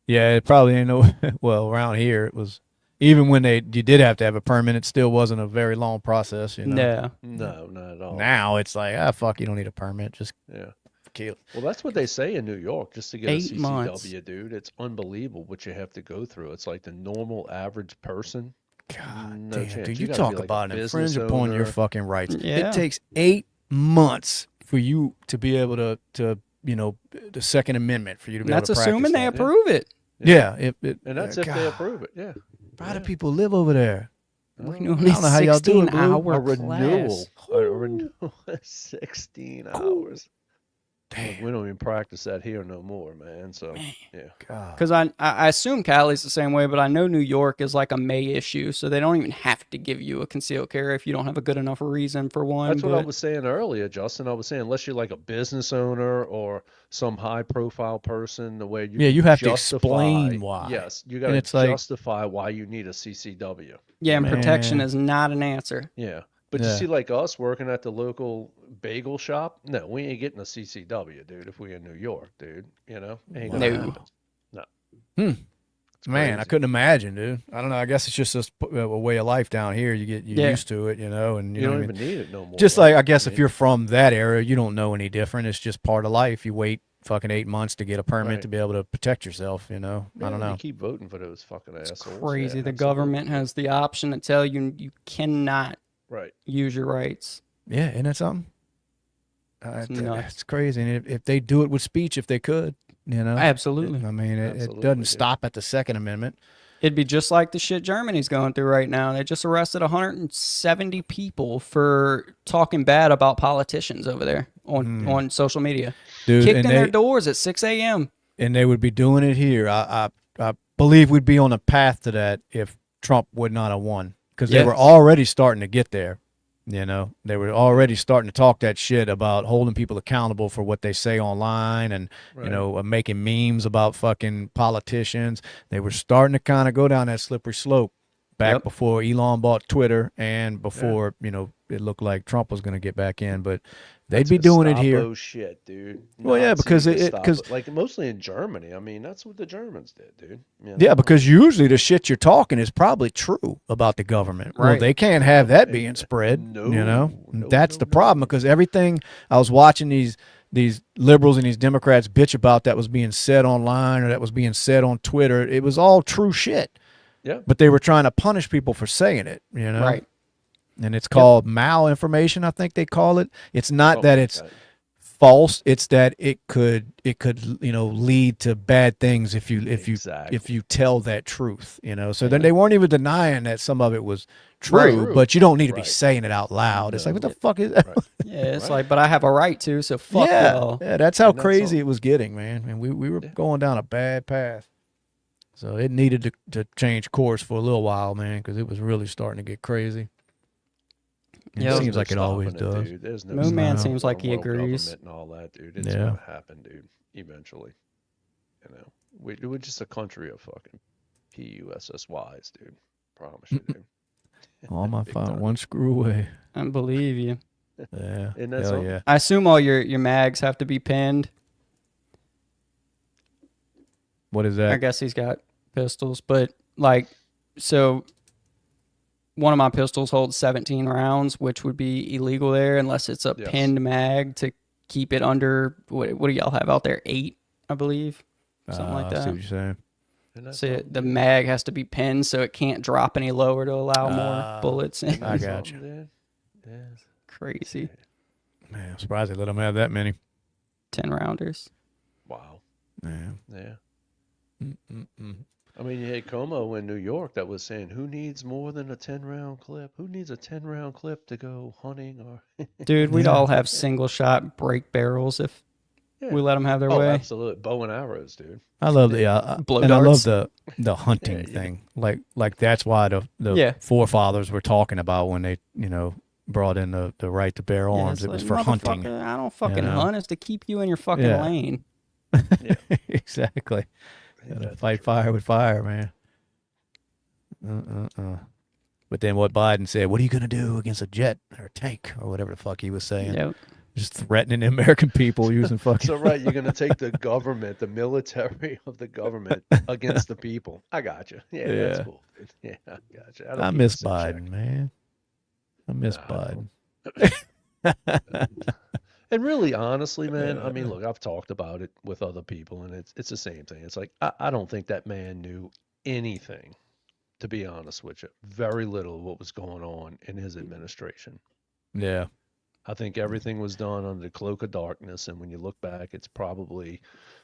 Yeah, it probably ain't no. Well, around here it was. Even when you did have to have a permit, it still wasn't a very long process. You know. No. No, not at all. Now it's like, fuck, you don't need a permit. Just Yeah. kill. Well, that's what they say in New York, just to get 8 a CCW, months. dude. It's unbelievable what you have to go through. It's like the normal average person. God No damn, chance. dude, You you gotta talk be like a about an business infringe upon your owner. fucking rights. Yeah. It takes 8 months for you to be able to the Second Amendment for you to be That's able to practice assuming they that. approve it. Yeah, And that's if they God, approve it. Yeah. Why do people live over there? We Oh. know I don't know how y'all do it, Blue. 16-hour A renewal. class. A renewal. 16 hours. Damn. We don't even practice that here no more, man. So, yeah. God. Because I assume Cali's the same way, but I know New York is like a May issue, so they don't even have to give you a concealed carry if you don't have a good enough reason for one. That's what I but- was saying earlier, Justin. I was saying, unless you're like a business owner or some high profile person, the way you Yeah, can you have to justify- explain why. Yes, you got And to it's like- justify why you need a CCW. Yeah, and protection Man. is not an answer. Yeah. But Yeah. you see, like us working at the local bagel shop, no, we ain't getting a CCW, dude, if we in New York, dude. You know? Ain't gonna No. happen. No. It's Man, I crazy. couldn't imagine, dude. I don't know. I guess it's just a way of life down here. You're Yeah. used to it, and You don't even need it no more. Just bro. like I guess mean, if you're from that area, you don't know any different. It's just part of life. You wait fucking 8 months to get a permit Right. to be able to protect yourself. I don't man, know. You keep voting for those fucking assholes. It's Yeah, crazy. The absolutely. government has the option to tell you you cannot Right. use your rights. Yeah, isn't that something? It's nuts. It's crazy. And if they do it with speech, if they could, Absolutely. I mean, it Absolutely, doesn't dude. stop at the Second Amendment. It'd be just like the shit Germany's going through right now. They just arrested 170 people for talking bad about politicians over there on social media. Dude, Kicked and in their doors at 6 a.m. And they would be doing it here. I believe we'd be on a path to that if Trump would not have won, because they were already starting to get there. You know, they were already starting to talk that shit about holding people accountable for what they say online and, you know, making memes about fucking politicians. They were starting to kind of go down that slippery slope back before Elon bought Twitter and before, you know, it looked like Trump was going to get back in. But they'd be doing it here. Oh shit, dude. Well, yeah, because because like mostly in Germany. I mean, that's what the Germans did, dude. You know? Yeah, because usually the shit you're talking is probably true about the government. Well, they can't have that being spread. You know, that's the problem, because everything I was watching these liberals and these Democrats bitch about that was being said online or that was being said on Twitter, it was all true shit. Yeah. But they were trying to punish people for saying it. You know, Right. And it's called malinformation, I think they call it. It's not that it's false, it's that it could you know, lead to bad things if you tell that truth, you know. So then they weren't even denying that some of it was true, but you don't need to be saying it out loud. It's like, what the fuck is that? Yeah, it's like, but I have a right to, so fuck y'all. Yeah, that's how crazy it was getting, man. And we were going down a bad path. So it needed to change course for a little while, man, because it was really starting to get crazy. It seems like it always does. Dude. There's no Moon Man seems for like the he world agrees. government and all that, dude. It's gonna happen, dude. Eventually, you know, we're just a country of fucking PUSSYs, dude. Promise you, dude. All my fun, one screw away. I believe you. Yeah, and that's hell yeah. I assume all your mags have to be pinned. What is that? I guess he's got pistols, but like, so one of my pistols holds 17 rounds, which would be illegal there unless it's a pinned mag to keep it under. What do y'all have out there? 8, I believe, something like that. I see what you're saying. So the mag has to be pinned so it can't drop any lower to allow more bullets in. I got you. Crazy. Man, I'm surprised they let them have that many. 10 rounders. Wow. Yeah. I mean, you had Como in New York that was saying, who needs more than a 10-round clip? Who needs a 10-round clip to go hunting? Or Dude, we'd all have single shot break barrels if we let them have their way. Absolutely. Bow and arrows, dude. I love the and I love the hunting thing. Like that's why the forefathers were talking about when they, you know, brought in the right to bear arms. It was for hunting. I don't fucking hunt. It's to keep you in your fucking lane. Exactly. Gotta fight fire with fire, man. But then what Biden said, what are you going to do against a jet or a tank or whatever the fuck he was saying? Yep. Just threatening the American people using fucking... So, right, you're going to take the government, the military of the government against the people. I got you. Yeah, that's cool. Yeah, I got you. I miss Biden, man. I miss Biden. And really, honestly, man, I mean, look, I've talked about it with other people, and it's the same thing. It's like, I don't think that man knew anything, to be honest with you. Very little of what was going on in his administration. Yeah. I think everything was done under the cloak of darkness, and when you look back, it's probably,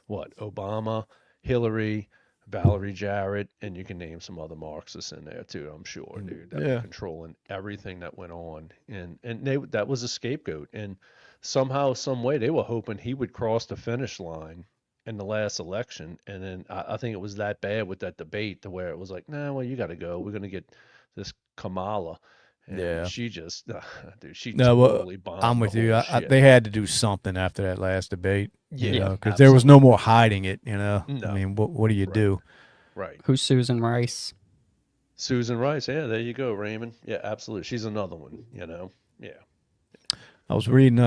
Obama, Hillary, Valerie Jarrett, and you can name some other Marxists in there too, I'm sure, dude, that were controlling everything that went on. And that was a scapegoat. And somehow, some way, they were hoping he would cross the finish line in the last election. And then I think it was that bad with that debate to where it was like, nah, well, you got to go. We're going to get this Kamala. And she just, dude, she totally bombed. I'm with the you. whole shit. They had to do something after that last debate. Yeah, because there was no more hiding it. You know, No. I mean, what do you do? Right. Who's Susan Rice? Susan Rice. Yeah, there you go, Raymond. Yeah, absolutely. She's another one. You know. Yeah. I was reading,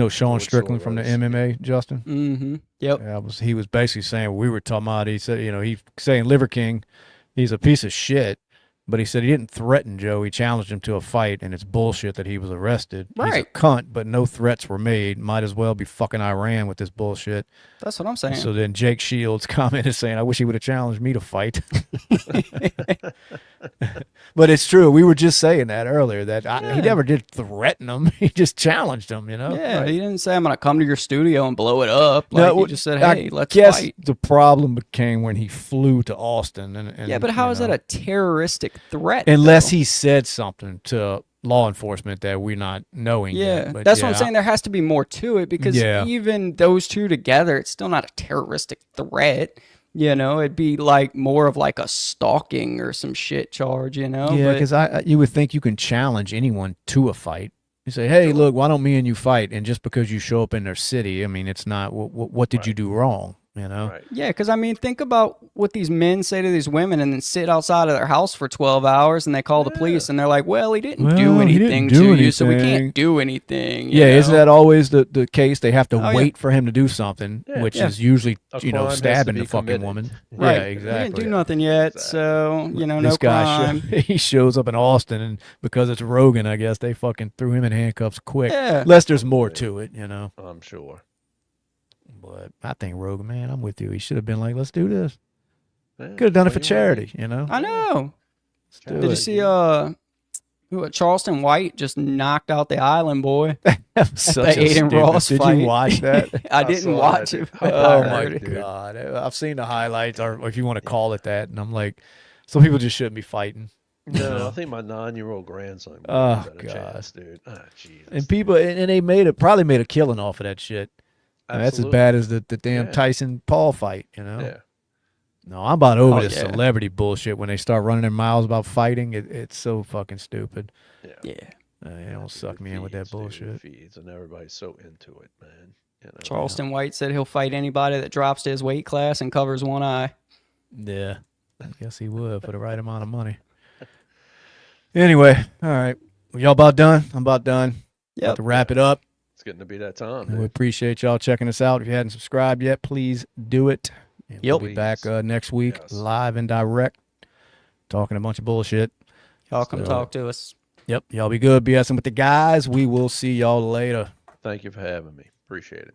Sean Strickland from the Rice. MMA, Justin. Mm-hmm. Yep. Yeah, he was basically saying we were talking about. He said, he's saying Liver King, he's a piece of shit. But he said he didn't threaten Joe. He challenged him to a fight, and it's bullshit that he was arrested. Right. He's a cunt, but no threats were made. Might as well be fucking Iran with this bullshit. That's what I'm saying. So then Jake Shields commented saying, I wish he would have challenged me to fight. But it's true. We were just saying that earlier. That he never did threaten him. He just challenged him. You know. Yeah, he didn't say I'm gonna come to your studio and blow it up. Like No, he just said, hey, let's guess fight. the problem became when he flew to Austin. And Yeah, but how you is that know, a terroristic threat? unless though? he said something to law enforcement that we're not knowing Yeah, yet. But that's what I'm saying. There has to be more to it because Yeah. even those two together, it's still not a terroristic threat. You know, it'd be like more of like a stalking or some shit charge. You know, Yeah, But- because you would think you can challenge anyone to a fight. You say, hey, look, why don't me and you fight? And just because you show up in their city, I mean, it's not, what did you do wrong? You know? Right. Yeah, because I mean, think about what these men say to these women and then sit outside of their house for 12 hours and they call the police and they're like, well, he didn't Well, do he anything didn't do to you, so we anything. can't do anything. you Yeah, isn't know? that always the case? They have to Oh, yeah. wait for him to do something, which Yeah. is usually, A crime has to stabbing be the fucking committed. woman. Right. Yeah, He exactly. didn't do nothing yet, so, This no guy, crime. he shows up in Austin, and because it's Rogan, I guess they fucking threw him in handcuffs quick. Yeah. Unless there's more to it, you know. I'm sure. But I think Rogan, man, I'm with you. He should have been like, let's do this. Yeah, Could have done it for what do you want me- charity, you know. I know. Let's do Did you it. see Charleston White just knocked out the island boy? That was such the a Aiden stupid- Ross Did fight. you watch that? I I didn't saw watch that, it. dude. but Oh I my heard it. god! I've seen the highlights, or if you want to call it that, and I'm like, some people just shouldn't be fighting. No, I think my 9-year-old grandson would Oh, have had a God. chance, dude. Ah, Jesus. And people, and they probably made a killing off of that shit. And that's as Absolutely. bad as the damn Yeah. Tyson Paul fight, you know. Yeah. No, I'm about over Oh, this yeah. celebrity bullshit when they start running their mouths about fighting. It's so fucking stupid. Yeah. They don't suck me in with that bullshit. Feeds, and everybody's so into it, man. You know? Charleston White said he'll fight anybody that drops to his weight class and covers one eye. Yeah, I guess he would for the right amount of money. Anyway, all right. Well, y'all about done? I'm about done. About Yep. to wrap it up. It's getting to be that time. We Dude. appreciate y'all checking us out. If you hadn't subscribed yet, please do it. And Yep. We'll be back Please. next week, Yes. live and direct, talking a bunch of bullshit. Y'all come So- talk to us. Yep. Y'all be good. BSing with the guys. We will see y'all later. Thank you for having me. Appreciate it.